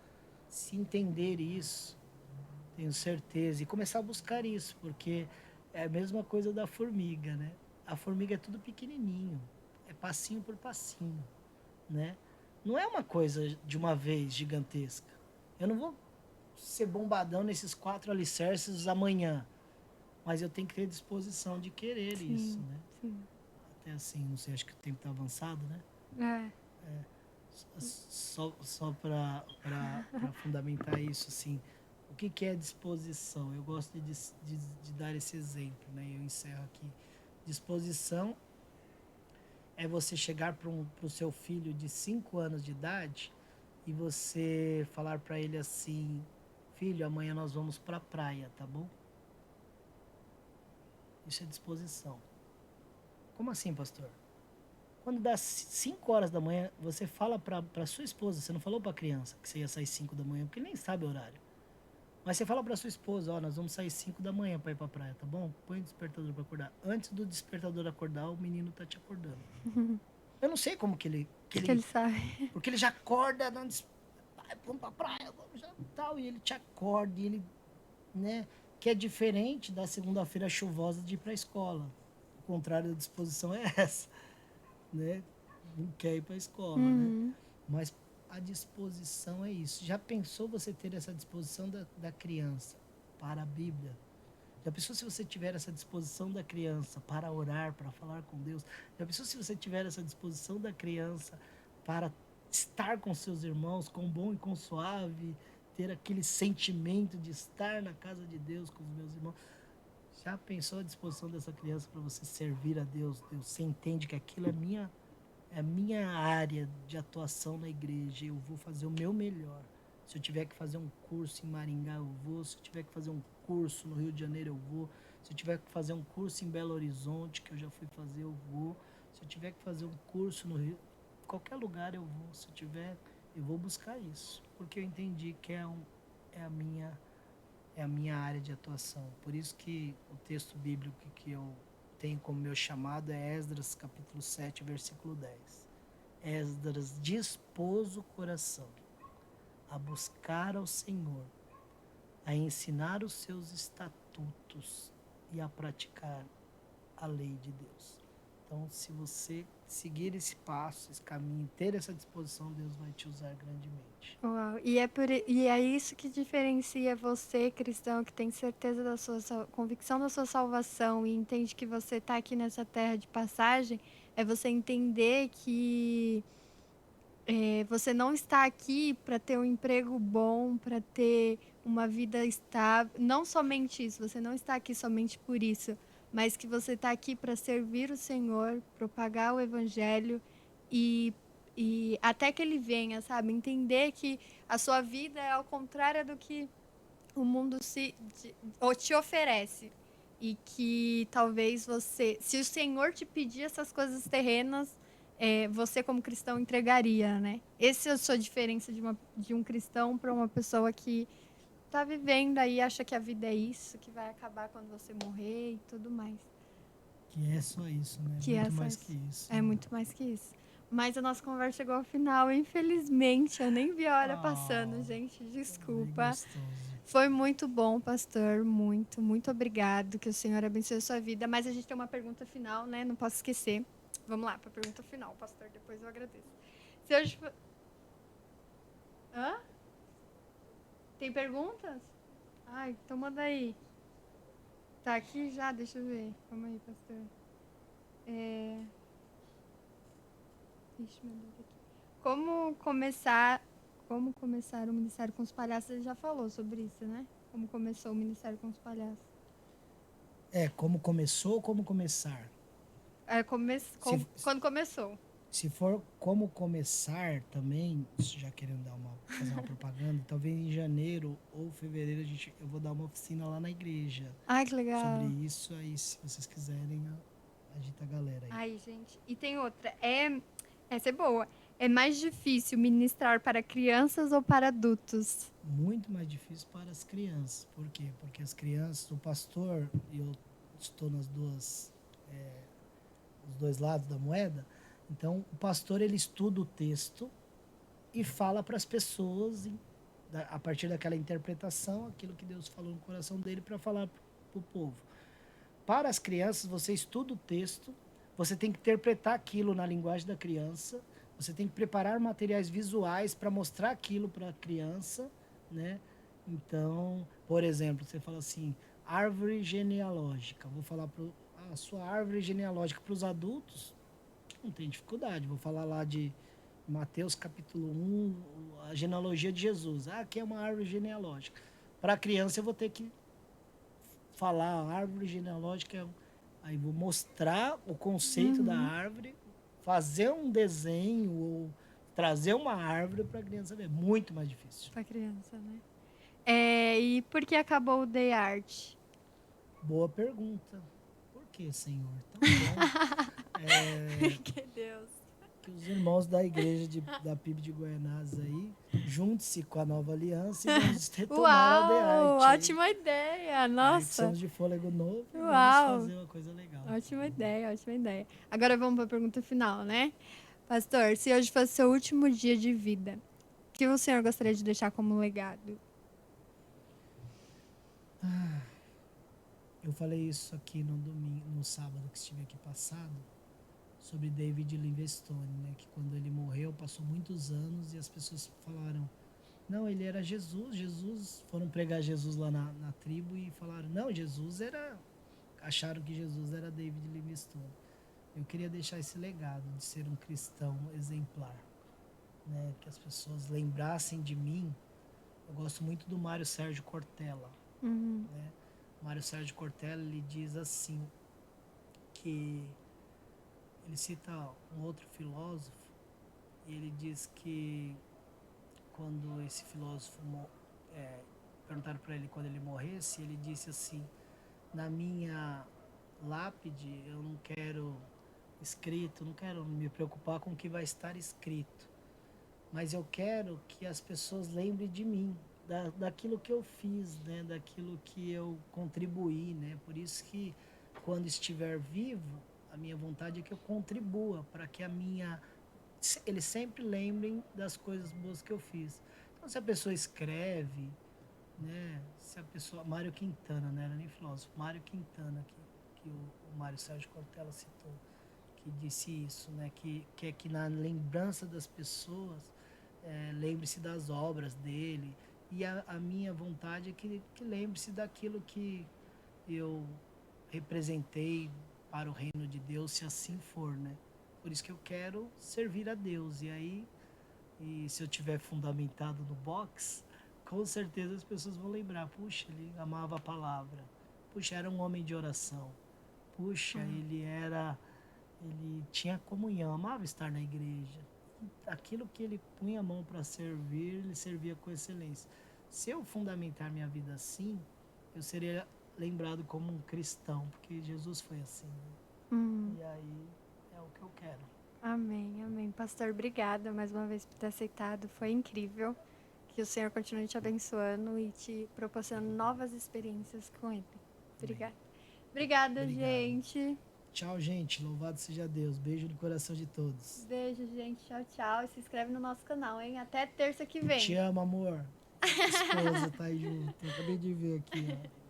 se entender isso, tenho certeza, e começar a buscar isso, porque é a mesma coisa da formiga, né? A formiga é tudo pequenininho, é passinho por passinho, né? Não é uma coisa de uma vez gigantesca. Eu não vou ser bombadão nesses 4 alicerces amanhã, mas eu tenho que ter disposição de querer isso, né? Sim. Até assim, não sei, acho que o tempo está avançado, né? Só para fundamentar isso, assim, o que é disposição? Eu gosto de dar esse exemplo, né? Eu encerro aqui. Disposição é você chegar para o seu filho de 5 anos de idade e você falar para ele assim, filho, amanhã nós vamos para a praia, tá bom? Isso é disposição. Como assim, pastor? Quando dá 5 horas da manhã, você fala para sua esposa, você não falou para a criança que você ia sair 5 da manhã, porque ele nem sabe o horário. Mas você fala para sua esposa, ó, nós vamos sair 5 da manhã para ir para a praia, tá bom? Põe o despertador para acordar. Antes do despertador acordar, o menino tá te acordando. Eu não sei como que ele sabe. Porque ele já acorda, vamos para a praia, vamos já tal, e ele te acorda, e ele, né, que é diferente da segunda-feira chuvosa de ir para a escola. O contrário da disposição é essa, né? Não quer ir para a escola, né? Mas a disposição é isso. Já pensou você ter essa disposição da criança para a Bíblia? Já pensou se você tiver essa disposição da criança para orar, para falar com Deus? Já pensou se você tiver essa disposição da criança para estar com seus irmãos, com bom e com suave, ter aquele sentimento de estar na casa de Deus com os meus irmãos? Já pensou a disposição dessa criança para você servir a Deus? Você entende que aquilo é a minha área de atuação na igreja. Eu vou fazer o meu melhor. Se eu tiver que fazer um curso em Maringá, eu vou. Se eu tiver que fazer um curso no Rio de Janeiro, eu vou. Se eu tiver que fazer um curso em Belo Horizonte, que eu já fui fazer, eu vou. Se eu tiver que fazer um curso no Rio, qualquer lugar eu vou. Se eu tiver, eu vou buscar isso. Porque eu entendi que é a minha área de atuação. Por isso que o texto bíblico que eu tenho como meu chamado é Esdras, capítulo 7, versículo 10. Esdras dispôs o coração a buscar ao Senhor, a ensinar os seus estatutos e a praticar a lei de Deus. Então, se você seguir esse passo, esse caminho, ter essa disposição, Deus vai te usar grandemente. Uau. E é isso que diferencia você, cristão, que tem certeza da sua convicção da sua salvação e entende que você está aqui nessa terra de passagem, é você entender que você não está aqui para ter um emprego bom, para ter uma vida estável. Não somente isso, você não está aqui somente por isso, mas que você está aqui para servir o Senhor, propagar o Evangelho e, e até que Ele venha, sabe? Entender que a sua vida é ao contrário do que o mundo ou te oferece. E que talvez você, se o Senhor te pedir essas coisas terrenas, você como cristão entregaria, né? Essa é a sua diferença de um cristão para uma pessoa que tá vivendo aí, acha que a vida é isso, que vai acabar quando você morrer e tudo mais. Que é só isso, né? Que Muito mais que isso. é muito mais que isso. Mas a nossa conversa chegou ao final, infelizmente. Eu nem vi a hora passando, gente. Bem Desculpa. gostoso. Foi muito bom, pastor. Muito, muito obrigado. Que o Senhor abençoe a sua vida. Mas a gente tem uma pergunta final, né? Não posso esquecer. Vamos lá para a pergunta final, pastor. Depois eu agradeço. Se hoje... Hã? Tem perguntas? Ai, então manda aí. Tá aqui já? Deixa eu ver. Calma aí, pastor. Ixi, meu Deus, aqui. Como começar o Ministério com os Palhaços? Ele já falou sobre isso, né? Como começou o Ministério com os Palhaços. Como começou ou como começar? Quando começou. Se for como começar também, já querendo fazer uma propaganda, talvez em janeiro ou fevereiro eu vou dar uma oficina lá na igreja. Ai, que legal. Sobre isso, aí se vocês quiserem, agita a galera aí. Ai, gente. E tem outra. Essa é boa. É mais difícil ministrar para crianças ou para adultos? Muito mais difícil para as crianças. Por quê? Porque as crianças, o pastor, e eu estou os dois lados da moeda, então o pastor ele estuda o texto e fala para as pessoas, a partir daquela interpretação, aquilo que Deus falou no coração dele para falar para o povo. Para as crianças, você estuda o texto, você tem que interpretar aquilo na linguagem da criança, você tem que preparar materiais visuais para mostrar aquilo para a criança, né? Então, por exemplo, você fala assim, árvore genealógica. Vou falar a sua árvore genealógica para os adultos, não tem dificuldade. Vou falar lá de Mateus capítulo 1, a genealogia de Jesus. Aqui é uma árvore genealógica. Para a criança eu vou ter que falar a árvore genealógica, aí vou mostrar o conceito da árvore, fazer um desenho ou trazer uma árvore para a criança ver. Muito mais difícil. Para criança, né? E por que acabou o Day Art? Boa pergunta. Por que, Senhor? Tão bom. Que Deus. Que os irmãos da igreja da PIB de Goianás aí, junte-se com a nova aliança e vamos retomar a The Art. Ótima ideia, nossa. Somos de fôlego novo e Uau. vamos fazer uma coisa legal. Ótima ideia, ótima ideia. Agora vamos para a pergunta final, né? Pastor, se hoje fosse seu último dia de vida, o que o senhor gostaria de deixar como legado? Eu falei isso aqui no sábado que estive aqui passado, sobre David Livingstone, né? Que quando ele morreu, passou muitos anos e as pessoas falaram, não, ele era Jesus, foram pregar Jesus lá na tribo e falaram, não, acharam que Jesus era David Livingstone. Eu queria deixar esse legado de ser um cristão exemplar, né? Que as pessoas lembrassem de mim. Eu gosto muito do Mário Sérgio Cortella, né? O Mário Sérgio Cortella, ele diz assim, que ele cita um outro filósofo, e ele diz que quando esse filósofo perguntaram para ele quando ele morresse, ele disse assim, na minha lápide eu não quero não quero me preocupar com o que vai estar escrito, mas eu quero que as pessoas lembrem de mim, daquilo que eu fiz, né, daquilo que eu contribuí, né, por isso que quando estiver vivo, a minha vontade é que eu contribua para que eles sempre lembrem das coisas boas que eu fiz. Então, se a pessoa escreve, né, se a pessoa, Mário Quintana, né, era nem filósofo, Mário Quintana, que o Mário Sérgio Cortella citou, que disse isso, né, que é que na lembrança das pessoas, lembre-se das obras dele, e a minha vontade é que lembre-se daquilo que eu representei para o reino de Deus, se assim for, né? Por isso que eu quero servir a Deus. E se eu tiver fundamentado no box, com certeza as pessoas vão lembrar, puxa, ele amava a palavra. Puxa, era um homem de oração. Puxa, ele tinha comunhão, amava estar na igreja. Aquilo que ele punha a mão para servir, ele servia com excelência. Se eu fundamentar minha vida assim, eu seria lembrado como um cristão, porque Jesus foi assim, né? E aí é o que eu quero. Amém, amém. Pastor, obrigada mais uma vez por ter aceitado. Foi incrível. Que o Senhor continue te abençoando e te proporcionando novas experiências com Ele. Obrigada. Obrigada, Obrigado. gente. Tchau, gente. Louvado seja Deus. Beijo no coração de todos. Beijo, gente. Tchau, tchau. E se inscreve no nosso canal, hein? Até terça que vem. Te amo, amor. A esposa tá aí junto. Eu acabei de ver aqui, ó.